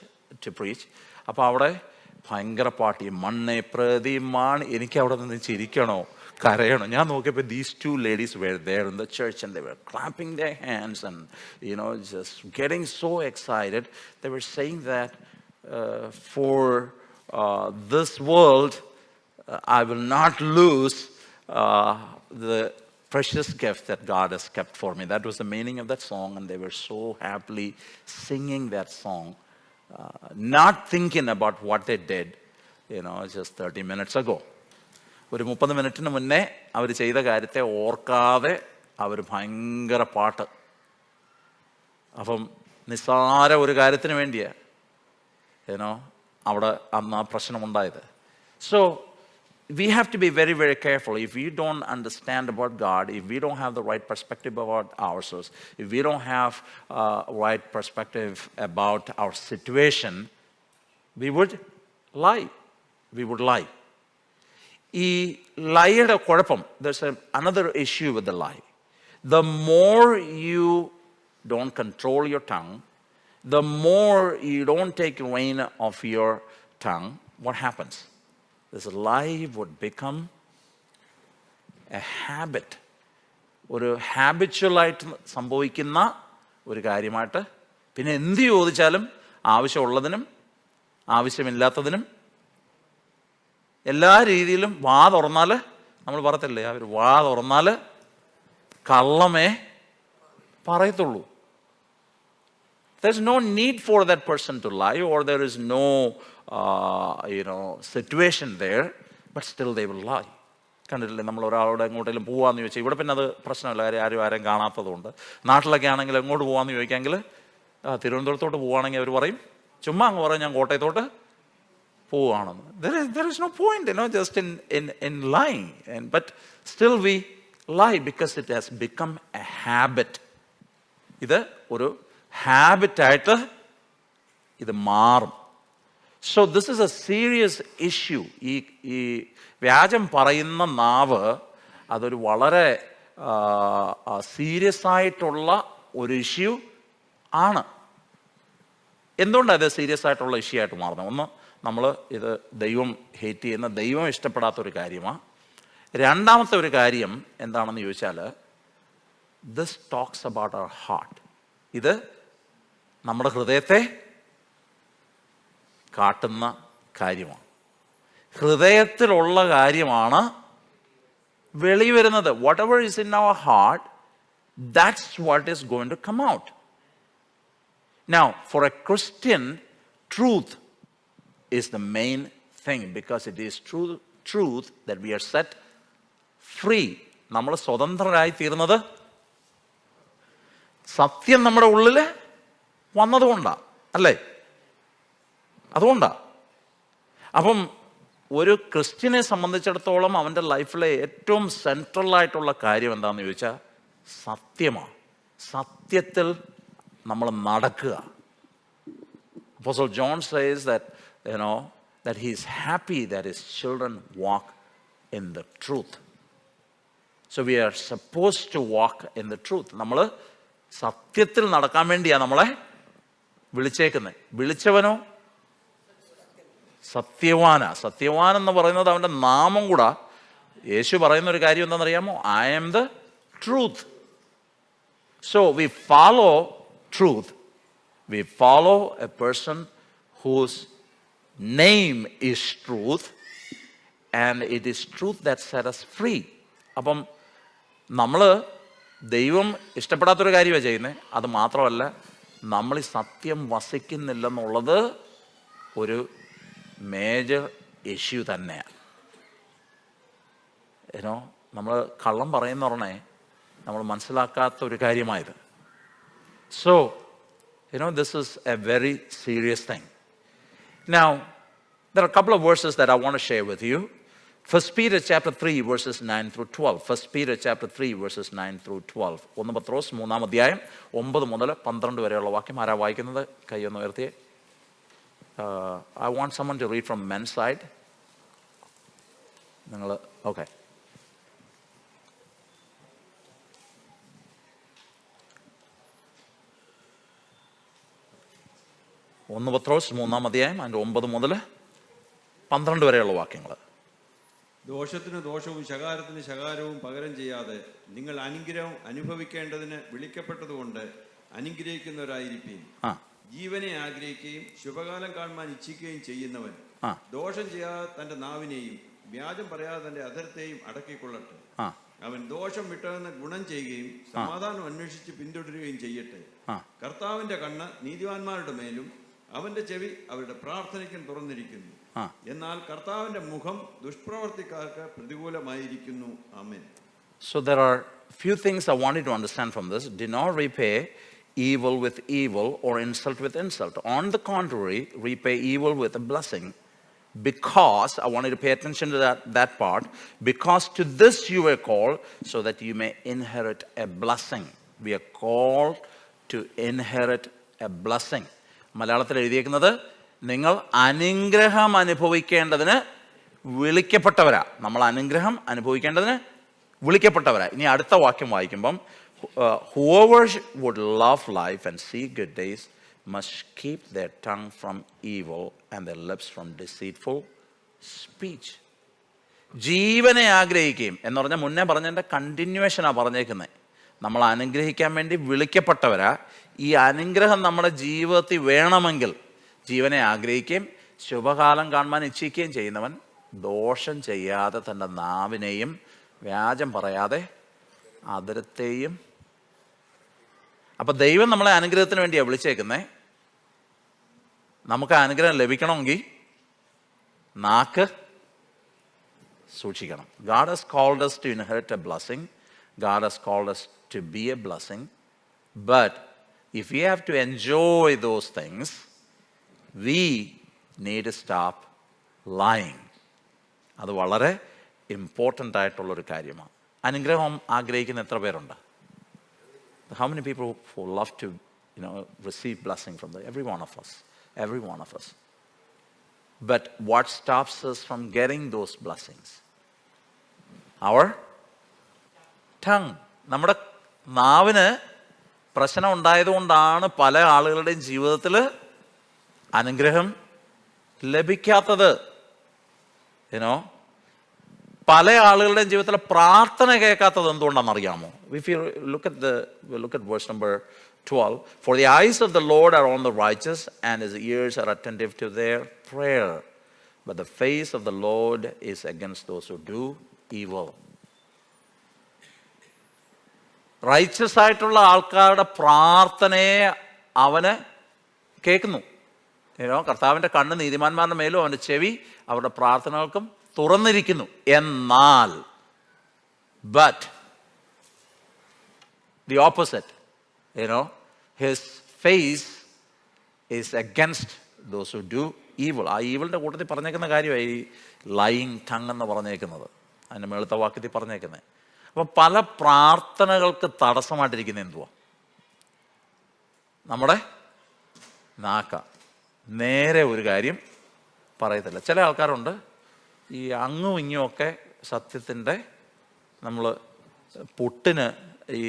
to preach. അപ്പോൾ അവിടെ ഭയങ്കര പാട്ടി, മണ്ണേ പ്രതി എനിക്ക് അവിടെ നിന്ന് ചിരിക്കണോ കരയണോ? ഞാൻ നോക്കിയപ്പോൾ these two ladies were there in the church and they were clapping their hands and just getting so excited. They were saying that for this world I will not lose the precious gift that God has kept for me. That was the meaning of that song, and they were so happily singing that song, not thinking about what they did just 30 minutes ago. ഒരു 30 മിനിറ്റിന് മുന്നേ അവർ ചെയ്ത കാര്യത്തെ ഓർക്കാതെ അവർ ഭയങ്കര പാട്ട്. അപ്പം നിസ്സാര ഒരു കാര്യത്തിന് വേണ്ടിയാണ് അവിടെ അന്ന് ആ പ്രശ്നമുണ്ടായത്. So we have to be very, very careful. If we don't understand about God, if we don't have the right perspective about ourselves, if we don't have right perspective about our situation, we would lie. We would lie. ഈ ലൈയുടെ കുഴപ്പം, there's another issue with the lie. The more you don't control your tongue, the more you don't take reign of your tongue, what happens? This lie would become a habit. ഒരു ഹാബിച്വലായിട്ട് സംഭവിക്കുന്ന ഒരു കാര്യമായിട്ട് പിന്നെ എന്ത് ചോദിച്ചാലും ആവശ്യമുള്ളതിനും ആവശ്യമില്ലാത്തതിനും എല്ലാ രീതിയിലും വാ തുറന്നാൽ, നമ്മൾ പറയത്തില്ലേ, അവർ വാ തുറന്നാൽ കള്ളമേ പറയത്തുള്ളൂ. There's no need for that person to lie, or there is no situation there, but still they will lie. കണ്ടിട്ടില്ലേ, നമ്മൾ ഒരാളോട് എങ്ങോട്ടെങ്കിലും പോവാന്ന് ചോദിച്ചാൽ, ഇവിടെ പിന്നെ അത് പ്രശ്നമില്ല, ആരും കാണാത്തതുകൊണ്ട്. നാട്ടിലൊക്കെ ആണെങ്കിൽ എങ്ങോട്ട് പോകാമെന്ന് ചോദിക്കാമെങ്കിൽ തിരുവനന്തപുരത്തോട്ട് പോവുകയാണെങ്കിൽ അവർ പറയും, ചുമ്മാ അങ്ങ് പറയും ഞാൻ കോട്ടയത്തോട്ട് പോവുകയാണെന്ന്. There is no point, just in lying. But still we lie because it has become a habit. ഇത് ഒരു ഹാബിറ്റായിട്ട് ഇത് മാറും. So this is a serious issue. ഈ വ്യാജം പറയുന്ന നാവ് അതൊരു വളരെ സീരിയസ് ആയിട്ടുള്ള ഒരു ഇഷ്യൂ ആണ്. എന്തുകൊണ്ടാണ് ഇത് സീരിയസ് ആയിട്ടുള്ള ഇഷ്യൂ ആയിട്ട് മാറുന്നത്? ഒന്ന്, നമ്മൾ ഇത് ദൈവം ഹേറ്റ് ചെയ്യുന്ന, ദൈവം ഇഷ്ടപ്പെടാത്തൊരു കാര്യമാണ്. രണ്ടാമത്തെ ഒരു കാര്യം എന്താണെന്ന് ചോദിച്ചാൽ, this talks about our heart. ഇത് നമ്മുടെ ഹൃദയത്തെ കാട്ടുന്ന കാര്യമാണ്. ഹൃദയത്തിലുള്ള കാര്യമാണ് വെളി വരുന്നത്. Whatever is in our heart, that's what is going to come out. Now for a Christian, truth is the main thing, because it is truth that we are set free. നമ്മൾ സ്വതന്ത്രരായി തീർന്നത് സത്യം നമ്മുടെ ഉള്ളിൽ വന്നതുകൊണ്ടാണ്, അല്ലേ? അതുകൊണ്ടാണ്. അപ്പം ഒരു ക്രിസ്ത്യനെ സംബന്ധിച്ചിടത്തോളം അവൻ്റെ ലൈഫിലെ ഏറ്റവും സെൻട്രലായിട്ടുള്ള കാര്യം എന്താണെന്ന് ചോദിച്ചാൽ സത്യമാണ്. സത്യത്തിൽ നമ്മൾ നടക്കുക. Apostle John says that that he is happy that his children walk in the truth. So we are supposed to walk in the truth. നമ്മൾ സത്യത്തിൽ നടക്കാൻ വേണ്ടിയാണ് നമ്മളെ വിളിച്ചേക്കുന്നത്. വിളിച്ചവനോ സത്യവാനാ. സത്യവാൻ എന്ന് പറയുന്നത് അവൻ്റെ നാമം കൂടാ. യേശു പറയുന്ന ഒരു കാര്യം എന്താണെന്നറിയാമോ? I am the truth. So we follow truth. We follow a person whose name is truth, and it is truth that set us free. അപ്പം നമ്മൾ ദൈവം ഇഷ്ടപ്പെടാത്തൊരു കാര്യമാണ് ചെയ്യുന്നത്. അത് മാത്രമല്ല, നമ്മൾ ഈ സത്യം വസിക്കുന്നില്ലെന്നുള്ളത് ഒരു മേജർ ഇഷ്യൂ തന്നെയാണ്. ഏനോ നമ്മൾ കള്ളം പറയുന്ന ഉടനെ നമ്മൾ മനസ്സിലാക്കാത്ത ഒരു കാര്യമായത്. So this is a very serious thing. Now, there are a couple of verses that I want to share with you. 1 Peter chapter 3 verses 9 through 12. 1 Peter chapter 3 verses 9 through 12. 1 പത്രോസ് 3-ാം അധ്യായം 9 മുതൽ 12 വരെയുള്ള വാക്യം. ആരാ വായിക്കുന്നത്? കൈയൊന്ന് ഉയർത്തിയേ. I want someone to read from men's side. നിങ്ങൾ okay. 1 പത്രോസ് 3-ാം അധ്യായം അതിൻ്റെ 9 മുതൽ 12 വരെയുള്ള വാക്യങ്ങൾ. ദോഷത്തിന് ദോഷവും ശകാരത്തിന് ശകാരവും പകരം ചെയ്യാതെ നിങ്ങൾ അനുഗ്രഹം അനുഭവിക്കേണ്ടതിന് വിളിക്കപ്പെട്ടതുകൊണ്ട് അനുഗ്രഹിക്കുന്നവരായിരിക്കും. ജീവനെ ആഗ്രഹിക്കുകയും ശുഭകാലം കാണുവാൻ ഇച്ഛിക്കുകയും ചെയ്യുന്നവൻ ദോഷം ചെയ്യാതെ തന്റെ നാവിനെയും വ്യാജം പറയാതെ തന്റെ അധരത്തെയും അടക്കിക്കൊള്ളട്ടെ. അവൻ ദോഷം വിട്ടതെന്ന് ഗുണം ചെയ്യുകയും സമാധാനം അന്വേഷിച്ച് പിന്തുടരുകയും ചെയ്യട്ടെ. കർത്താവിന്റെ കണ്ണ് നീതിമാന്മാരുടെ മേലും അവന്റെ ചെവി അവരുടെ പ്രാർത്ഥനയ്ക്കും തുറന്നിരിക്കുന്നു. എന്നാൽ കർത്താവിന്റെ മുഖം ദുഷ്പ്രവർത്തിക്കാർക്ക് പ്രതികൂലമായിരിക്കുന്നു. ആമേൻ. So there are few things I want you to understand from this. Do not repay evil with evil or insult with insult. On the contrary, repay evil with a blessing. Because, I want you to pay attention to that part. Because to this you were called, so that you may inherit a blessing. We are called to inherit a blessing. മലയാളത്തിൽ എഴുതിയേക്കുന്നത് നിങ്ങൾ അനുഗ്രഹം അനുഭവിക്കേണ്ടതിന് വിളിക്കപ്പെട്ടവരാ. നമ്മൾ അനുഗ്രഹം അനുഭവിക്കേണ്ടതിന് വിളിക്കപ്പെട്ടവരാ. ഇനി അടുത്ത വാക്യം വായിക്കുമ്പം whoever would love life and see good days must keep their tongue from evil and their lips from deceitful speech. ജീവനെ ആഗ്രഹിക്കുകയും എന്ന് പറഞ്ഞാൽ മുന്നേ പറഞ്ഞതിൻ്റെ കണ്ടിന്യൂവേഷനാണ് പറഞ്ഞേക്കുന്നത്. നമ്മൾ അനുഗ്രഹിക്കാൻ വേണ്ടി വിളിക്കപ്പെട്ടവരാ. ഈ അനുഗ്രഹം നമ്മുടെ ജീവിതത്തിൽ വേണമെങ്കിൽ ജീവനെ ആഗ്രഹിക്കുകയും ശുഭകാലം കാണുവാൻ ഇച്ഛിക്കുകയും ചെയ്യുന്നവൻ ദോഷം ചെയ്യാതെ തൻ്റെ നാവിനെയും വ്യാജം പറയാതെ അധരത്തെയും. അപ്പം ദൈവം നമ്മളെ അനുഗ്രഹത്തിന് വേണ്ടിയാണ് വിളിച്ചേക്കുന്നത്. നമുക്ക് അനുഗ്രഹം ലഭിക്കണമെങ്കിൽ നാക്ക് സൂക്ഷിക്കണം. God has called us to inherit a blessing. God has called us to be a blessing. But if we have to enjoy those things, we need to stop lying. അത് വളരെ ഇമ്പോർട്ടൻ്റ് ആയിട്ടുള്ളൊരു കാര്യമാണ്. അനുഗ്രഹം ആഗ്രഹിക്കുന്ന എത്ര പേരുണ്ട്? How many people who love to receive blessing from every one of us? Every one of us. But what stops us from getting those blessings? Our tongue. നമ്മുടെ നാവിന് പ്രശ്നം ഉണ്ടായതുകൊണ്ടാണ് പല ആളുകളുടെയും ജീവിതത്തിൽ അനുഗ്രഹം ലഭിക്കാത്തത്. പല ആളുകളുടെയും ജീവിതത്തിൽ പ്രാർത്ഥന കേൾക്കാത്തത് എന്തുകൊണ്ടാണെന്ന് അറിയാമോ? If you look at verse number 12, for the eyes of the Lord are on the righteous and his ears are attentive to their prayer, but the face of the Lord is against those who do evil. Righteous ആയിട്ടുള്ള ആൾക്കാരുടെ പ്രാർത്ഥനയെ അവന് കേൾക്കുന്നു. കർത്താവിൻ്റെ കണ്ണ് നീതിമാന്മാരുടെ മേലും അവൻ്റെ ചെവി അവരുടെ പ്രാർത്ഥനകൾക്കും തുറന്നിരിക്കുന്നു. എന്നാൽ but the opposite, his face is against those who do evil. ആ ഈവിളിൻ്റെ കൂട്ടത്തിൽ പറഞ്ഞേക്കുന്ന കാര്യമായി ഈ ലൈയിങ് ടങ് എന്ന് പറഞ്ഞേക്കുന്നത്, അതിൻ്റെ മേളത്തെ വാക്യത്തിൽ പറഞ്ഞേക്കുന്നത്. അപ്പം പല പ്രാർത്ഥനകൾക്ക് തടസ്സമായിട്ടിരിക്കുന്നത് എന്തുവാ? നമ്മുടെ നാക്ക. നേരെ ഒരു കാര്യം പറയത്തില്ല. ചില ആൾക്കാരുണ്ട് ഈ അങ്ങും ഇങ്ങും ഒക്കെ സത്യത്തിൻ്റെ, നമ്മൾ പുട്ടിന് ഈ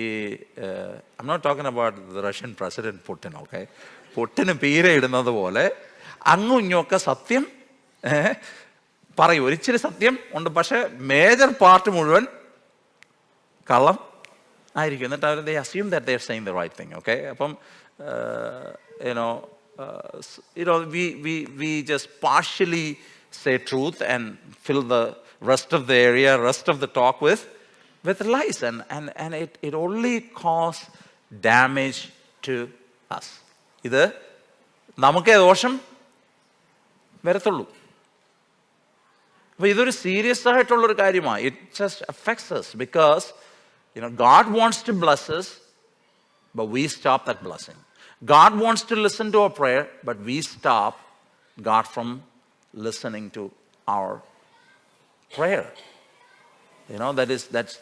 I'm not talking about the Russian president Putin, okay? പുട്ടിന് പീര ഇടുന്നത് പോലെ അങ്ങും ഇങ്ങുമൊക്കെ സത്യം പറയും. ഒരിച്ചിരി സത്യം ഉണ്ട്, പക്ഷെ മേജർ പാർട്ട് മുഴുവൻ കള്ളം ആയിരിക്കും. എന്നിട്ട് അവർ they assume that they are saying the right thing, okay? അപ്പം we just partially say truth and fill the rest of the area, rest of the talk with with lies, and it only cause damage to us. ഇത് നമുക്കേ ദോഷം വരത്തുള്ളൂ. അപ്പോൾ ഇതൊരു serious ആയിട്ടുള്ളൊരു കാര്യമാണ്. It just affects us because God wants to bless us, but we stop that blessing. God wants to listen to our prayer, but we stop God from listening to our prayer.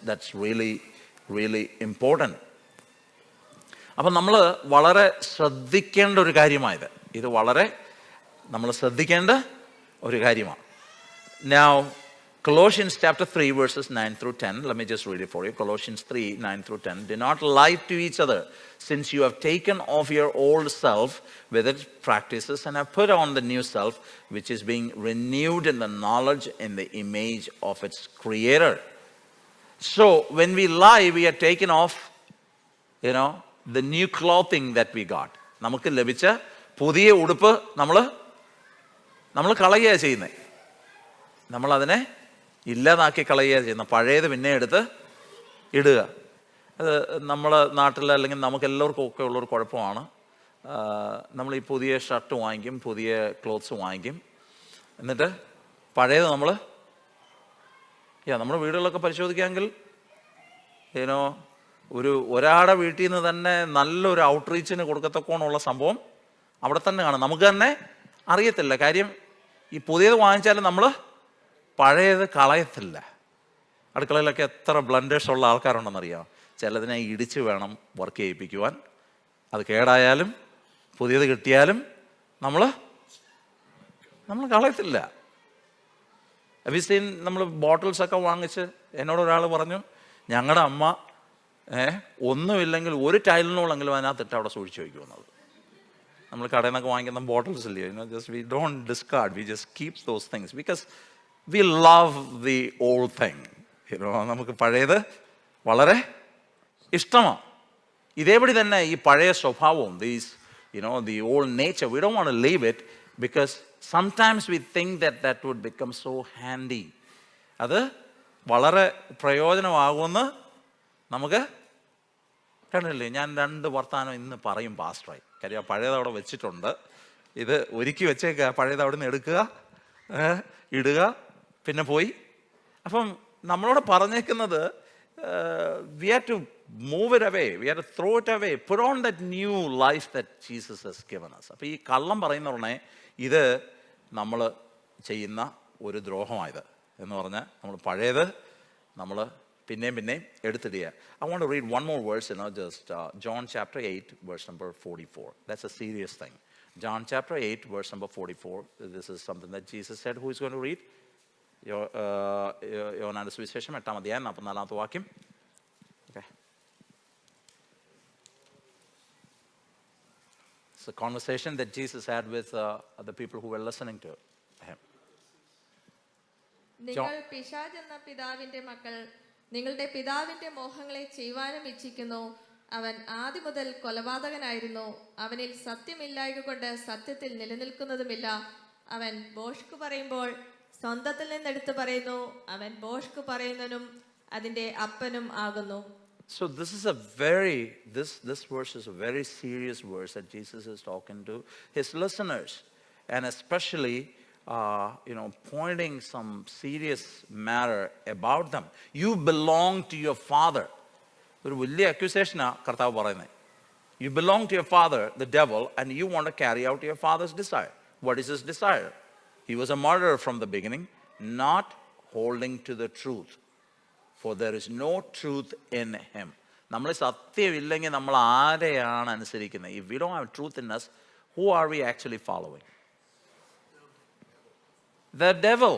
That's really, really important. അപ്പം നമ്മൾ വളരെ ശ്രദ്ധിക്കേണ്ട ഒരു കാര്യമായത്. ഇത് വളരെ നമ്മൾ ശ്രദ്ധിക്കേണ്ട ഒരു കാര്യമാണ്. Now, Colossians chapter 3 verses 9 through 10. Let me just read it for you. Colossians 3, 9 through 10. Do not lie to each other, since you have taken off your old self with its practices and have put on the new self, which is being renewed in the knowledge in the image of its creator. So, when we lie, we are taken off, the new clothing that we got. നമുക്ക് ലഭിച്ച പുതിയ ഉടുപ്പ് നമ്മൾ കളയുക ചെയ്യുന്നത്. നമ്മളതിനെ ഇല്ലാതാക്കി കളയുക ചെയ്യുന്നത്. പഴയത് പിന്നെ എടുത്ത് ഇടുക. അത് നമ്മുടെ നാട്ടിൽ അല്ലെങ്കിൽ നമുക്ക് എല്ലാവർക്കും ഒക്കെ ഉള്ളൊരു കുഴപ്പമാണ്. നമ്മൾ ഈ പുതിയ ഷർട്ട് വാങ്ങിക്കും, പുതിയ ക്ലോത്ത്സ് വാങ്ങിക്കും, എന്നിട്ട് പഴയത് നമ്മുടെ വീടുകളൊക്കെ പരിശോധിക്കാമെങ്കിൽ ഒരാളുടെ വീട്ടിൽ നിന്ന് തന്നെ നല്ലൊരു ഔട്ട്റീച്ചിന് കൊടുക്കത്തക്കോണമുള്ള സംഭവം അവിടെ തന്നെ കാണും. നമുക്ക് തന്നെ അറിയത്തില്ല. കാര്യം ഈ പുതിയത് വാങ്ങിച്ചാലും നമ്മൾ പഴയത് കളയത്തില്ല. അടുക്കളയിലൊക്കെ എത്ര ബ്ലണ്ടേഴ്സ് ഉള്ള ആൾക്കാരുണ്ടെന്നറിയാം. ചിലതിനെ ഇടിച്ച് വേണം വർക്ക് ചെയ്യിപ്പിക്കുവാൻ. അത് കേടായാലും പുതിയത് കിട്ടിയാലും നമ്മൾ കളയത്തില്ല. അവിസീൻ നമ്മൾ ബോട്ടിൽസൊക്കെ വാങ്ങിച്ച് എന്നോട് ഒരാൾ പറഞ്ഞു, ഞങ്ങളുടെ അമ്മ ഒന്നുമില്ലെങ്കിൽ ഒരു ടൈലിനോളെങ്കിലും അതിനകത്തിട്ട് അവിടെ സൂക്ഷിച്ച് വയ്ക്കുമെന്നത്. നമ്മൾ കടയിൽ നിന്നൊക്കെ വാങ്ങിക്കുന്ന ബോട്ടിൽസ് ഇല്ലേ, just we don't discard, we just keep those things because we love the old thing. നമുക്ക് പഴയത് വളരെ ഇഷ്ടമാണ്. ഇതേപടി തന്നെ ഈ പഴയ സ്വഭാവവും, the old nature, we don't want to leave it because sometimes we think that would become so handy. അത് വളരെ പ്രയോജനമാകുമെന്ന് നമുക്ക് കണ്ടില്ലേ. ഞാൻ 2 വർത്താനം ഇന്ന് പറയും പാസ്റ്ററായി. കാര്യം പഴയത് അവിടെ വെച്ചിട്ടുണ്ട്, ഇത് ഒരുക്കി വെച്ചേക്കുക, പഴയത് അവിടെ നിന്ന് എടുക്കുക, ഇടുക, പിന്നെ പോയി. അപ്പം നമ്മളോട് പറഞ്ഞേക്കുന്നത് we have to move it away, we have to throw it away, put on that new life that Jesus has given us. അപ്പോൾ ഈ കള്ളം പറയുന്ന ഉടനെ ഇത് നമ്മൾ ചെയ്യുന്ന ഒരു ദ്രോഹമായത് എന്ന് പറഞ്ഞാൽ നമ്മൾ പഴയത് നമ്മൾ പിന്നെയും എടുത്തിടുക. I want to read one more verse, just John chapter 8 verse number 44. That's a serious thing. John chapter 8 verse number 44. This is something that Jesus said. Who is going to read? യോഹന്നാന്റെ സുവിശേഷം 8-ാം അധ്യായം 44-ാമത്തെ വാക്യം. Okay. It's a conversation that Jesus had with the people who were listening to him. നിങ്ങൾ പിശാച് എന്ന പിതാവിന്റെ മക്കൾ, നിങ്ങളുടെ പിതാവിന്റെ മോഹങ്ങളെ ചെയ്യുവാനും ഇച്ഛിക്കുന്നു. അവൻ ആദ്യം മുതൽ കൊലപാതകനായിരുന്നു. അവനിൽ സത്യമില്ലായ്ക കൊണ്ട് സത്യത്തിൽ നിലനിൽക്കുന്നതുമില്ല. അവൻ ഭോഷ്ക് പറയുമ്പോൾ സ്വന്തത്തിൽ നിന്നെടുത്ത് പറയുന്നു. അവൻ ഭോഷ്ക് പറയുന്നവനും അതിന്റെ അപ്പനും ആകുന്നു. So this verse is a very serious verse that Jesus is talking to his listeners, and especially pointing some serious matter about them. You belong to your father. ഒരു വലിയ അക്യൂസേഷനാ കർത്താവ് പറയുന്നത്. You belong to your father, the devil, and you want to carry out your father's desire. What is his desire? He was a murderer from the beginning, not holding to the truth, for there is no truth in him. നമ്മൾ സത്യമില്ലെങ്കിൽ നമ്മൾ ആരെയാണ് അനുസരിക്കുന്നത്? If we don't have truth in us, who are we actually following? The devil.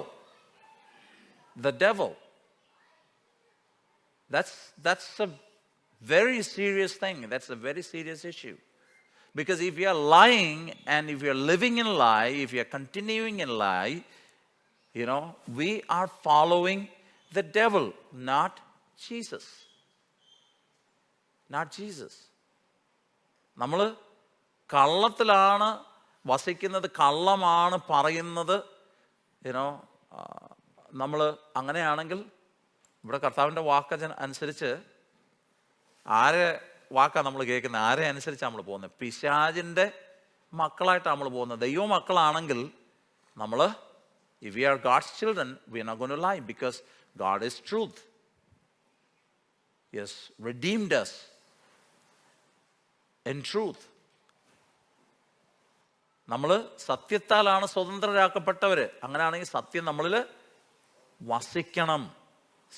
That's a very serious thing. That's a very serious issue. Because if you are lying, and if you are living in lie, if you are continuing in lie, we are following the devil, not Jesus. Not Jesus. നമ്മൾ കള്ളത്തിലാണ് വസിക്കുന്നത്, കള്ളമാണ് പറയുന്നത്. നമ്മൾ അങ്ങനെയാണെങ്കിൽ ഇവിടെ കർത്താവിൻ്റെ വാക്ക് അനുസരിച്ച് ആരെ വാക്കാണ് നമ്മൾ കേൾക്കുന്നത്, ആരെ അനുസരിച്ചാണ് നമ്മൾ പോകുന്നത്? പിശാചിൻ്റെ മക്കളായിട്ടാണ് നമ്മൾ പോകുന്നത്. ദൈവ മക്കളാണെങ്കിൽ നമ്മൾ, if we are God's children, we are not going to lie because God is truth. He has redeemed us in truth. നമ്മൾ സത്യത്താലാണ് സ്വതന്ത്രരാക്കപ്പെട്ടവർ. അങ്ങനെയാണെങ്കിൽ സത്യം നമ്മളിൽ വസിക്കണം.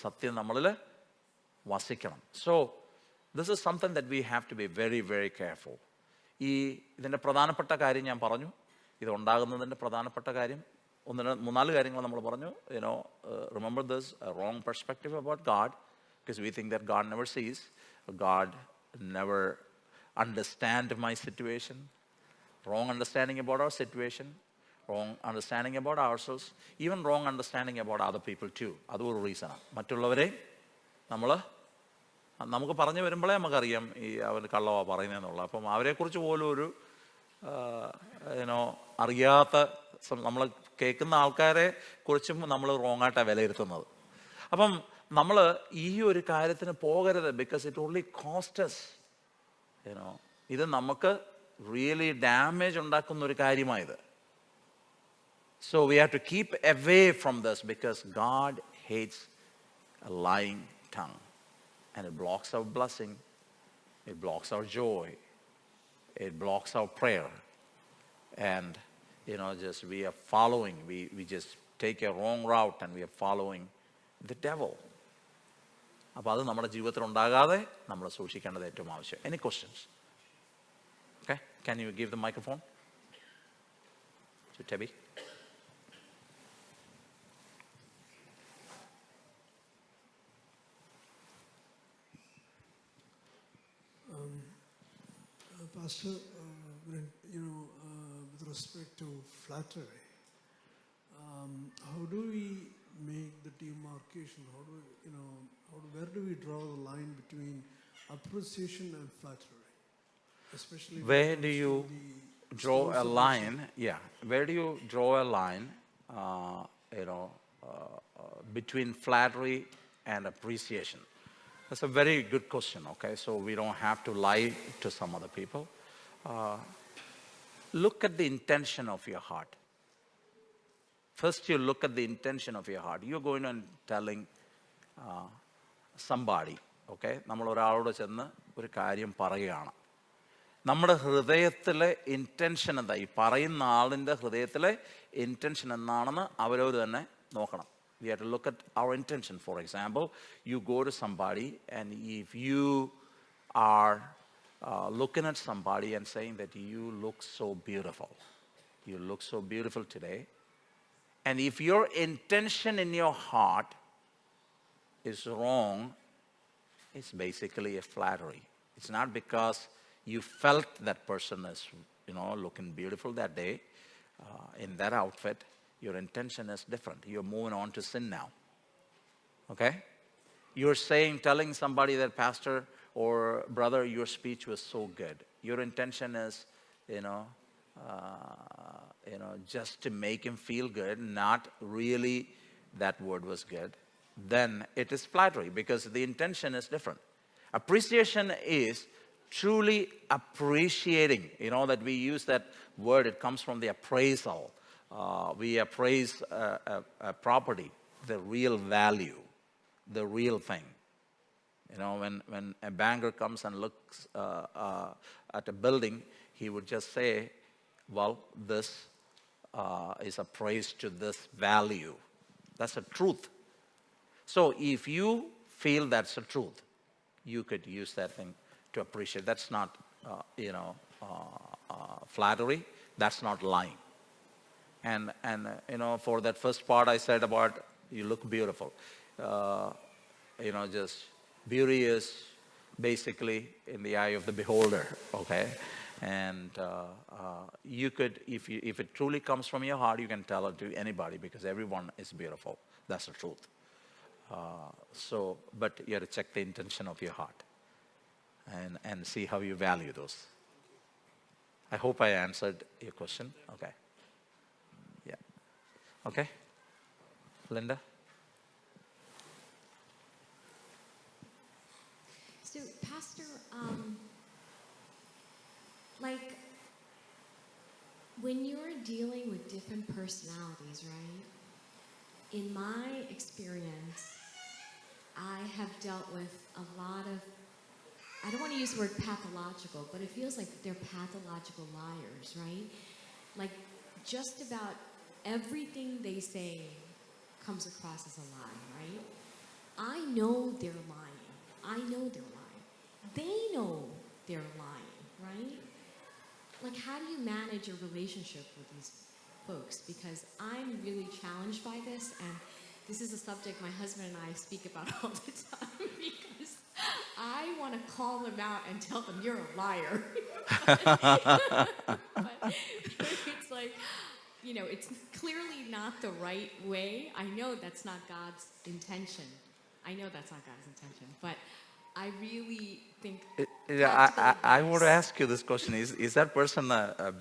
സത്യം നമ്മളിൽ വസിക്കണം. So this is something that we have to be very very careful. ഇതിൻ്റെ പ്രധാനപ്പെട്ട കാര്യം ഞാൻ പറഞ്ഞു. ഇതുണ്ടാകുന്നതിൻ്റെ പ്രധാനപ്പെട്ട കാര്യം 3-4 കാര്യങ്ങൾ നമ്മൾ പറഞ്ഞു. Remember this, a wrong perspective about God, because we think that God never sees, God never understand my situation, wrong understanding about our situation, wrong understanding about ourselves, even wrong understanding about other people too. അതൊരു റീസണാണ്. മറ്റുള്ളവരെ നമുക്ക് പറഞ്ഞു വരുമ്പോഴേ നമുക്കറിയാം അവൻ കള്ളവാ പറയുന്നതെന്നുള്ളത്. അപ്പം അവരെക്കുറിച്ച് പോലും ഒരു അറിയാത്ത, നമ്മൾ കേൾക്കുന്ന ആൾക്കാരെ കുറിച്ചും നമ്മൾ റോങ്ങായിട്ടാണ് വിലയിരുത്തുന്നത്. അപ്പം നമ്മൾ ഈ ഒരു കാര്യത്തിന് പോകരുത്. Because it only costs. ഇത് നമുക്ക് റിയലി ഡാമേജ് ഉണ്ടാക്കുന്ന ഒരു കാര്യമായത്. So we have to keep away from this because God hates a lying tongue. And it blocks our blessing, it blocks our joy, it blocks our prayer. And just we are following, we just take a wrong route and we are following the devil. അപ്പോൾ അത് നമ്മുടെ ജീവിതത്തിൽ ഉണ്ടാകാതെ നമ്മൾ സൂക്ഷിക്കേണ്ടത് ഏറ്റവും ആവശ്യം. Any questions? Okay, can you give the microphone to Tebby? Pastor, with respect to flattery, how do we make the demarcation? Where do we draw the line between appreciation and flattery? Especially where do you draw a line? Yeah, where do you draw a line? Between flattery and appreciation. That's a very good question, okay? So we don't have to lie to some other people. Look at the intention of your heart. First you look at the intention of your heart. You're going and telling somebody, okay? നമ്മൾ ഒരാളോട് ചെന്ന് ഒരു കാര്യം പറയുകയാണ്. നമ്മുടെ ഹൃദയത്തിലെ intention എന്താ? ഈ പറയുന്ന ആളിൻ്റെ ഹൃദയത്തിലെ ഇൻറ്റൻഷൻ എന്താണെന്ന് അവരോട് തന്നെ നോക്കണം. We have to look at our intention. For example, you go to somebody and if you are looking at somebody and saying that you look so beautiful, you look so beautiful today, and if your intention in your heart is wrong, it's basically a flattery. It's not because you felt that person is looking beautiful that day in that outfit. Your intention is different. You're moving on to sin now. Okay? You're telling somebody that, Pastor or brother, your speech was so good. Your intention is, just to make him feel good, not really that word was good. Then it is flattery because the intention is different. Appreciation is truly appreciating. That we use that word, it comes from the appraisal. We appraise a property, the real value, the real thing. When a banker comes and looks at a building, he would just say, well, this is appraised to this value. That's a truth. So if you feel that's a truth, you could use that thing to appreciate. That's not, flattery. That's not lying. And for that first part I said about you look beautiful. Just beauty is basically in the eye of the beholder, okay? And you could, if it truly comes from your heart, you can tell it to anybody because everyone is beautiful. That's the truth. But you have to check the intention of your heart and see how you value those. I hope I answered your question. Okay. Okay, Linda. Pastor, like, when you're dealing with different personalities, right? In my experience, I have dealt with a lot of, I don't want to use the word pathological, but it feels like they're pathological liars, right? Like, just about everything they say comes across as a lie, right? I know they're lying. I know they're lying. They know they're lying, right? Like, how do you manage a relationship with these folks? Because I'm really challenged by this, and this is a subject my husband and I speak about all the time because I want to call them out and tell them you're a liar. but it's like, you know, it's clearly not the right way. I know that's not God's intention. I know that's not God's intention, but I really think I want to ask you this question: Is that person a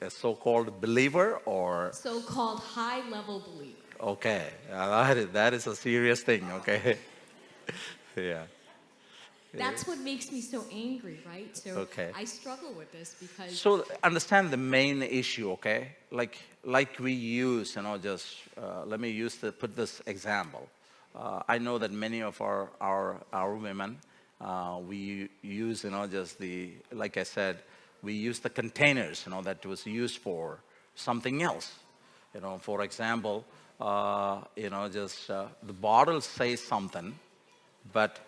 so-called believer or? So-called high-level believer. Okay, that is a serious thing. Okay, yeah. That's what makes me so angry, right? So Okay. I struggle with this because So understand the main issue, okay? Like we use, just let me put this example. I know that many of our women, we use, just like I said, we use the containers, that was used for something else. For example, the bottle says something, but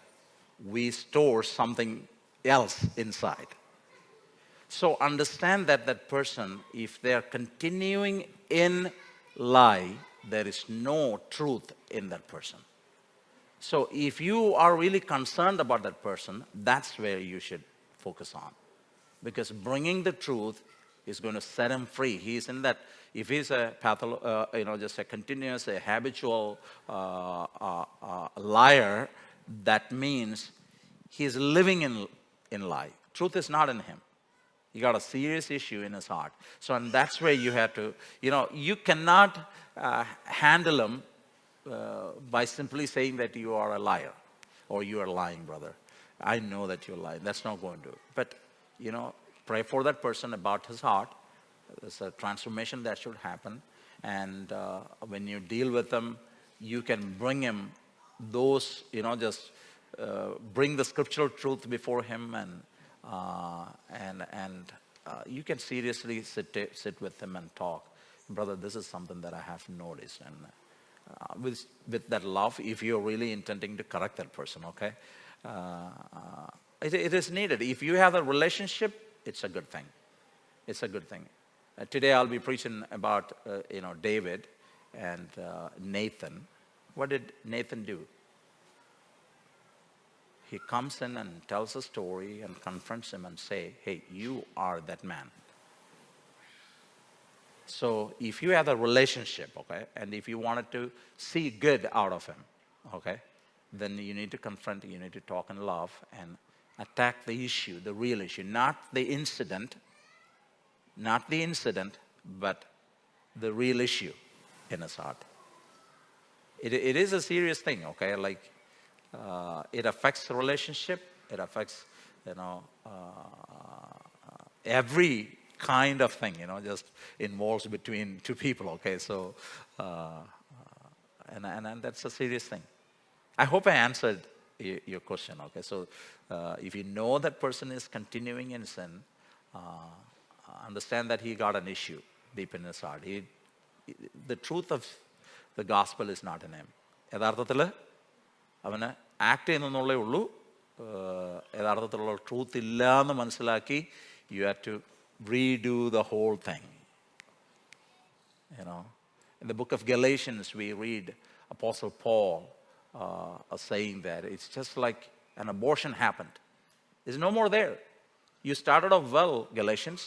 we store something else inside. So understand that person, if they are continuing in lie, there is no truth in that person. So if you are really concerned about that person, that's where you should focus on. Because bringing the truth is going to set him free. He's in that, if he's a just a continuous, a habitual liar, that means he's living in lie. Truth is not in him. He got a serious issue in his heart. So, and that's where you have to, you cannot handle him by simply saying that you are a liar or you are lying, brother. I know that you're lying. That's not going to. But, pray for that person about his heart. There's a transformation that should happen. And when you deal with him, you can bring him those, bring the scriptural truth before him, and you can seriously sit with him and talk. Brother, this is something that I have noticed. And with that love, if you're really intending to correct that person, okay? It is needed. If you have a relationship, it's a good thing. It's a good thing. Today I'll be preaching about, David and Nathan. What did Nathan do? He comes in and tells a story and confronts him and say, hey, you are that man. So if you have a relationship, okay, and if you wanted to see good out of him, okay, then you need to confront, you need to talk in love and attack the issue, the real issue, not the incident, but the real issue in his heart. It is a serious thing, okay, like, it affects the relationship. It affects, every kind of thing, just involves between two people. Okay, so and that's a serious thing. I hope I answered your question. Okay, so if you know that person is continuing in sin, understand that he got an issue deep in his heart. The truth of the gospel is not in him. യഥാർത്ഥത്തിൽ അവന് act ചെയ്യുന്നേ ഉള്ളൂ. യഥാർത്ഥത്തിലുള്ള truth ഇല്ല എന്ന് മനസ്സിലാക്കി you have to read the whole thing. In the book of Galatians, we read Apostle Paul saying that it's just like an abortion happened. There's no more there. You started off well, Galatians,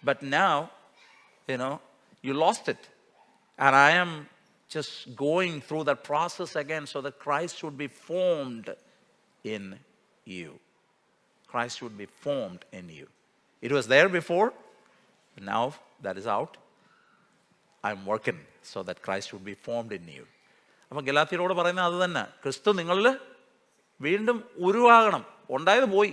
but now, you lost it. And I am just going through that process again so that Christ would be formed in you. Christ would be formed in you. It was there before, but now that is out. I'm working so that Christ would be formed in you. അപ്പം ഗലാത്യരോട് പറയുന്നത് അത് തന്നെ, ക്രിസ്തു നിങ്ങളിൽ വീണ്ടും ഉരുവാകണം. ഉണ്ടായത് പോയി.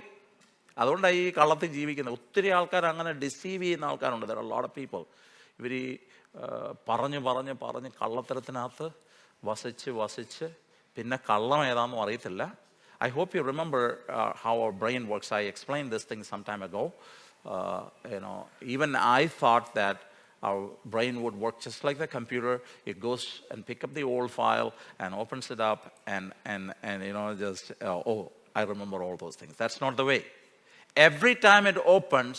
അതുകൊണ്ടാണ് ഈ കള്ളത്തിൽ ജീവിക്കുന്നത്. ഒത്തിരി ആൾക്കാർ അങ്ങനെ ഡിസീവ് ചെയ്യുന്ന ആൾക്കാരുണ്ട്. there are a lot of people. ഇവർ ഈ പറഞ്ഞ് കള്ളത്തരത്തിനകത്ത് വസിച്ച് പിന്നെ കള്ളം ഏതാണെന്നും അറിയത്തില്ല. I hope you remember how our brain works. I explained this thing some time ago. Even I thought that our brain would work just like the computer. It goes and pick up the old file and opens it up and just I remember all those things. That's not the way. Every time it opens,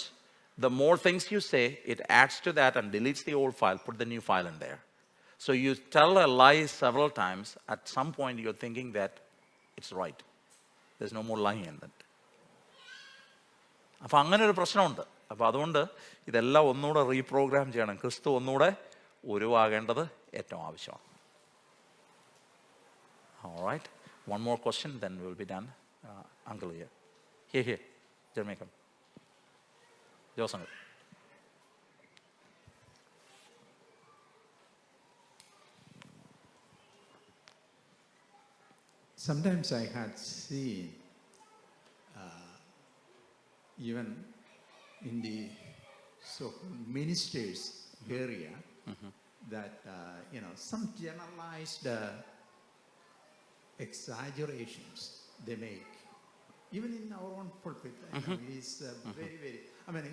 the more things you say, it adds to that and deletes the old file, put the new file in there. So you tell a lie several times. At some point you're thinking that it's right. There's no more lying in that. അപ്പോൾ അങ്ങനെ ഒരു പ്രശ്നമുണ്ട്. അപ്പോൾ അതുകൊണ്ട് ഇതെല്ലാം ഒന്നുകൂടെ reprogram ചെയ്യണം. ക്രിസ്തു ഒന്നുകൂടെ ഉരുവാകേണ്ടത് ഏറ്റവും ആവശ്യമാണ്. All right. One more question, then we'll be done. Uncle here. Here. Jeremy, come. Joseph. Sometimes I had seen, even in the so-called ministers area, that some generalized exaggerations they make. Even in our own pulpit, it is very, very. I mean,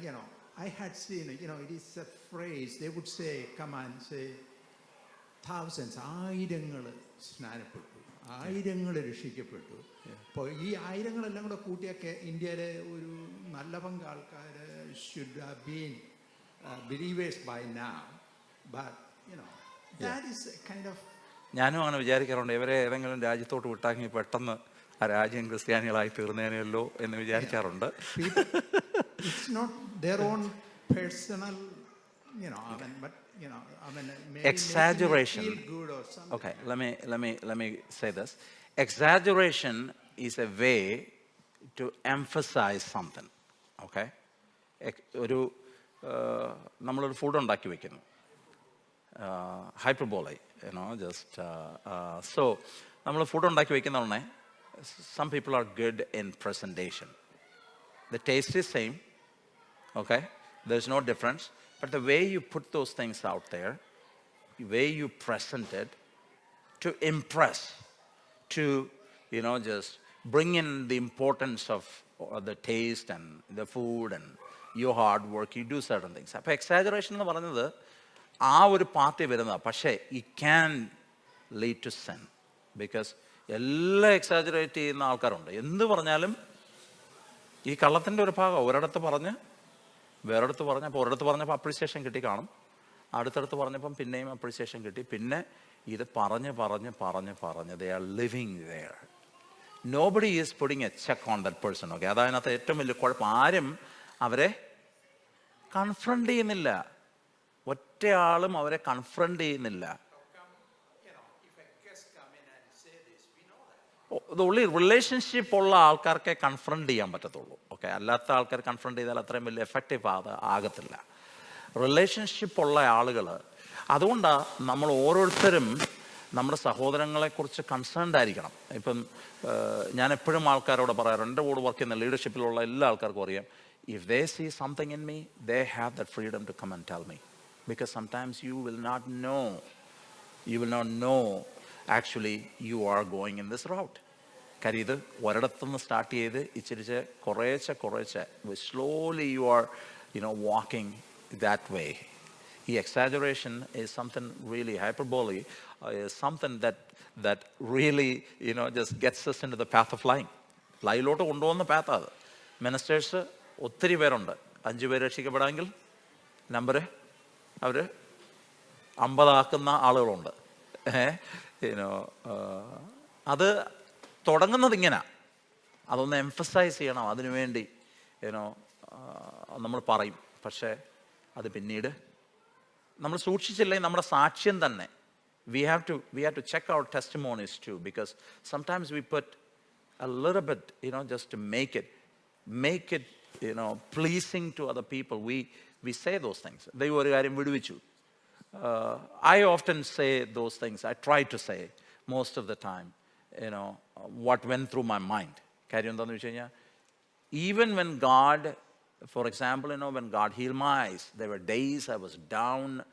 I had seen, it is a phrase. They would say, come on, say, thousands, ആയിരങ്ങൾ സ്നാനപ്പെട്ടു, ആയിരങ്ങൾ രക്ഷിക്കപ്പെട്ടു. അപ്പോൾ ഈ ആയിരങ്ങളെല്ലാം കൂടെ കൂട്ടിയൊക്കെ ഇന്ത്യയിലെ ഒരു നല്ല പങ്ക് ആൾക്കാർ should have been believers by now. But, that is a kind of. ഞാനും അങ്ങനെ വിചാരിക്കാറുണ്ട്. ഇവരെ ഏതെങ്കിലും രാജ്യത്തോട്ട് വിട്ടാക്കി പെട്ടെന്ന് ആ രാജ്യം ക്രിസ്ത്യാനികളായി തീർന്നേനല്ലോ എന്ന് വിചാരിക്കാറുണ്ട്. It's not their own personal, but maybe exaggeration. making it feel good or something. Okay, let me say this. Exaggeration is a way to emphasize something. Okay, നമ്മളൊരു food ഉണ്ടാക്കി വെക്കുന്നു, hyperbole, so നമ്മൾ ഫുഡ് ഉണ്ടാക്കി വെക്കുന്ന ഉടനെ some people are good in presentation. The taste is same, okay? There's no difference. But the way you put those things out there, the way you present it to impress, to, just bring in the importance of the taste and the food and your hard work, you do certain things. അപ്പോൾ exaggeration എന്ന് പറയുന്നത് ആ ഒരു party വരുന്നതാണ്. പക്ഷേ it can lead to sin. Because എല്ലാം exaggerate ചെയ്യുന്ന ആൾക്കാരുണ്ട്. എന്ത് പറഞ്ഞാലും ഈ കള്ളത്തിൻ്റെ ഒരു ഭാഗം ഒരിടത്ത് പറഞ്ഞ് വേറൊരിടത്ത് പറഞ്ഞപ്പോൾ ഒരിടത്ത് പറഞ്ഞപ്പോൾ അപ്രീസിയേഷൻ കിട്ടി കാണും, അടുത്തടുത്ത് പറഞ്ഞപ്പം പിന്നെയും അപ്രീസിയേഷൻ കിട്ടി, പിന്നെ ഇത് പറഞ്ഞ് they are living there. Nobody is putting a check on that person. Okay, അതതിനകത്ത് ഏറ്റവും വലിയ കുഴപ്പം. ആരും അവരെ കൺഫ്രണ്ട് ചെയ്യുന്നില്ല. ഒറ്റയാളും അവരെ കൺഫ്രണ്ട് ചെയ്യുന്നില്ല. The only relationship ഉള്ള ആൾക്കാർക്കേ കൺഫ്രണ്ട് ചെയ്യാൻ പറ്റത്തുള്ളൂ. ഓക്കെ, അല്ലാത്ത ആൾക്കാർ കൺഫ്രണ്ട് ചെയ്താൽ അത്രയും വലിയ എഫക്റ്റീവ് ആകത്തില്ല. റിലേഷൻഷിപ്പ് ഉള്ള ആളുകൾ. അതുകൊണ്ടാണ് നമ്മൾ ഓരോരുത്തരും നമ്മുടെ സഹോദരങ്ങളെക്കുറിച്ച് കൺസേൺഡ് ആയിരിക്കണം. ഇപ്പം ഞാൻ എപ്പോഴും ആൾക്കാരോട് പറയാറുണ്ട്, എൻ്റെ കൂടെ വർക്ക് ചെയ്യുന്ന ലീഡർഷിപ്പിലുള്ള എല്ലാ ആൾക്കാർക്കും അറിയാം, if they see something in me, they have that freedom to come and tell me. Because sometimes you will not know actually you are going in this route. കാര്യം ഇത് ഒരിടത്തുനിന്ന് സ്റ്റാർട്ട് ചെയ്ത് ഇച്ചിരിച്ച് കുറേശ്ശെ slowly you are walking that way. The exaggeration is something really, hyperbole is something that really just gets us into the path of lying. ലൈലോട്ട് കൊണ്ടുപോകുന്ന path അത്. Ministers ഒത്തിരി പേരുണ്ട്. 5 പേര് രക്ഷിക്കപ്പെടാമെങ്കിൽ number അവർ 50 ആക്കുന്ന ആളുകളുണ്ട്. അത് തുടങ്ങുന്നത് ഇങ്ങനെ. അതൊന്ന് എംഫസൈസ് ചെയ്യണം, അതിനുവേണ്ടി നമ്മൾ പറയും. പക്ഷേ അത് പിന്നീട് നമ്മൾ സൂക്ഷിച്ചില്ലെങ്കിൽ നമ്മുടെ സാക്ഷ്യം തന്നെ, we have to check our testimonies too, because sometimes we put a little bit just to make it pleasing to other people. We say those things. ദൈവം ഒരു കാര്യം വിടുവിച്ചു. I often say those things. I try to say most of the time what went through my mind. കാര്യം എന്താണെന്ന് വെച്ച് കഴിഞ്ഞാൽ even when God, for example, when God healed my eyes, there were days I was down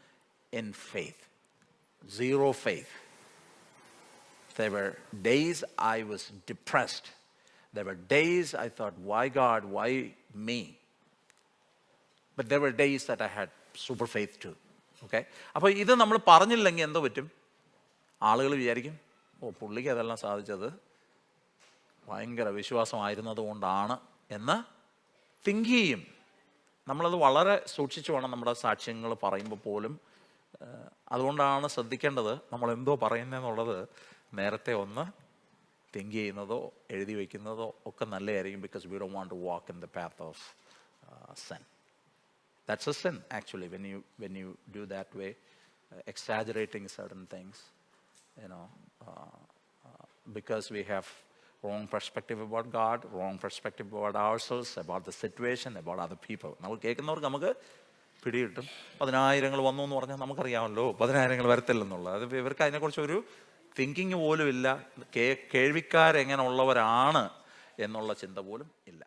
in faith, zero faith. There were days I was depressed. There were days I thought, why God, why me? But there were days that I had super faith too. Okay? അപ്പോൾ ഇത് നമ്മൾ പറഞ്ഞില്ലെങ്കിൽ എന്തോ പറ്റും? ആളുകൾ വിചാരിക്കും, പുള്ളിക്ക് അതെല്ലാം സാധിച്ചത് ഭയങ്കര വിശ്വാസമായിരുന്നത് കൊണ്ടാണ് എന്ന് തിങ്ക് ചെയ്യും. നമ്മളത് വളരെ സൂക്ഷിച്ചു വേണം നമ്മുടെ സാക്ഷ്യങ്ങൾ പറയുമ്പോൾ പോലും. അതുകൊണ്ടാണ് ശ്രദ്ധിക്കേണ്ടത് നമ്മൾ എന്തോ പറയുന്നതെന്നുള്ളത് നേരത്തെ ഒന്ന് തിങ്ക് ചെയ്യുന്നതോ എഴുതി വയ്ക്കുന്നതോ ഒക്കെ നല്ലതായിരിക്കും. Because we don't want to walk in the path of sin. That's a sin actually when you do that way, exaggerating certain things, because we have wrong perspective about God, wrong perspective about ourselves, about the situation, about other people. നമ്മൾ കേൾക്കുന്നവർക്ക് നമുക്ക് പിടികിട്ടും. 10,000 വന്നു എന്ന് പറഞ്ഞാൽ നമുക്കറിയാമല്ലോ 10,000 വരത്തില്ലെന്നുള്ളത്. അത് ഇവർക്ക് അതിനെക്കുറിച്ചൊരു thinking പോലും ഇല്ല. കേൾവിക്കാരെങ്ങനെ ഉള്ളവരാണ് എന്നുള്ള ചിന്ത പോലും ഇല്ല.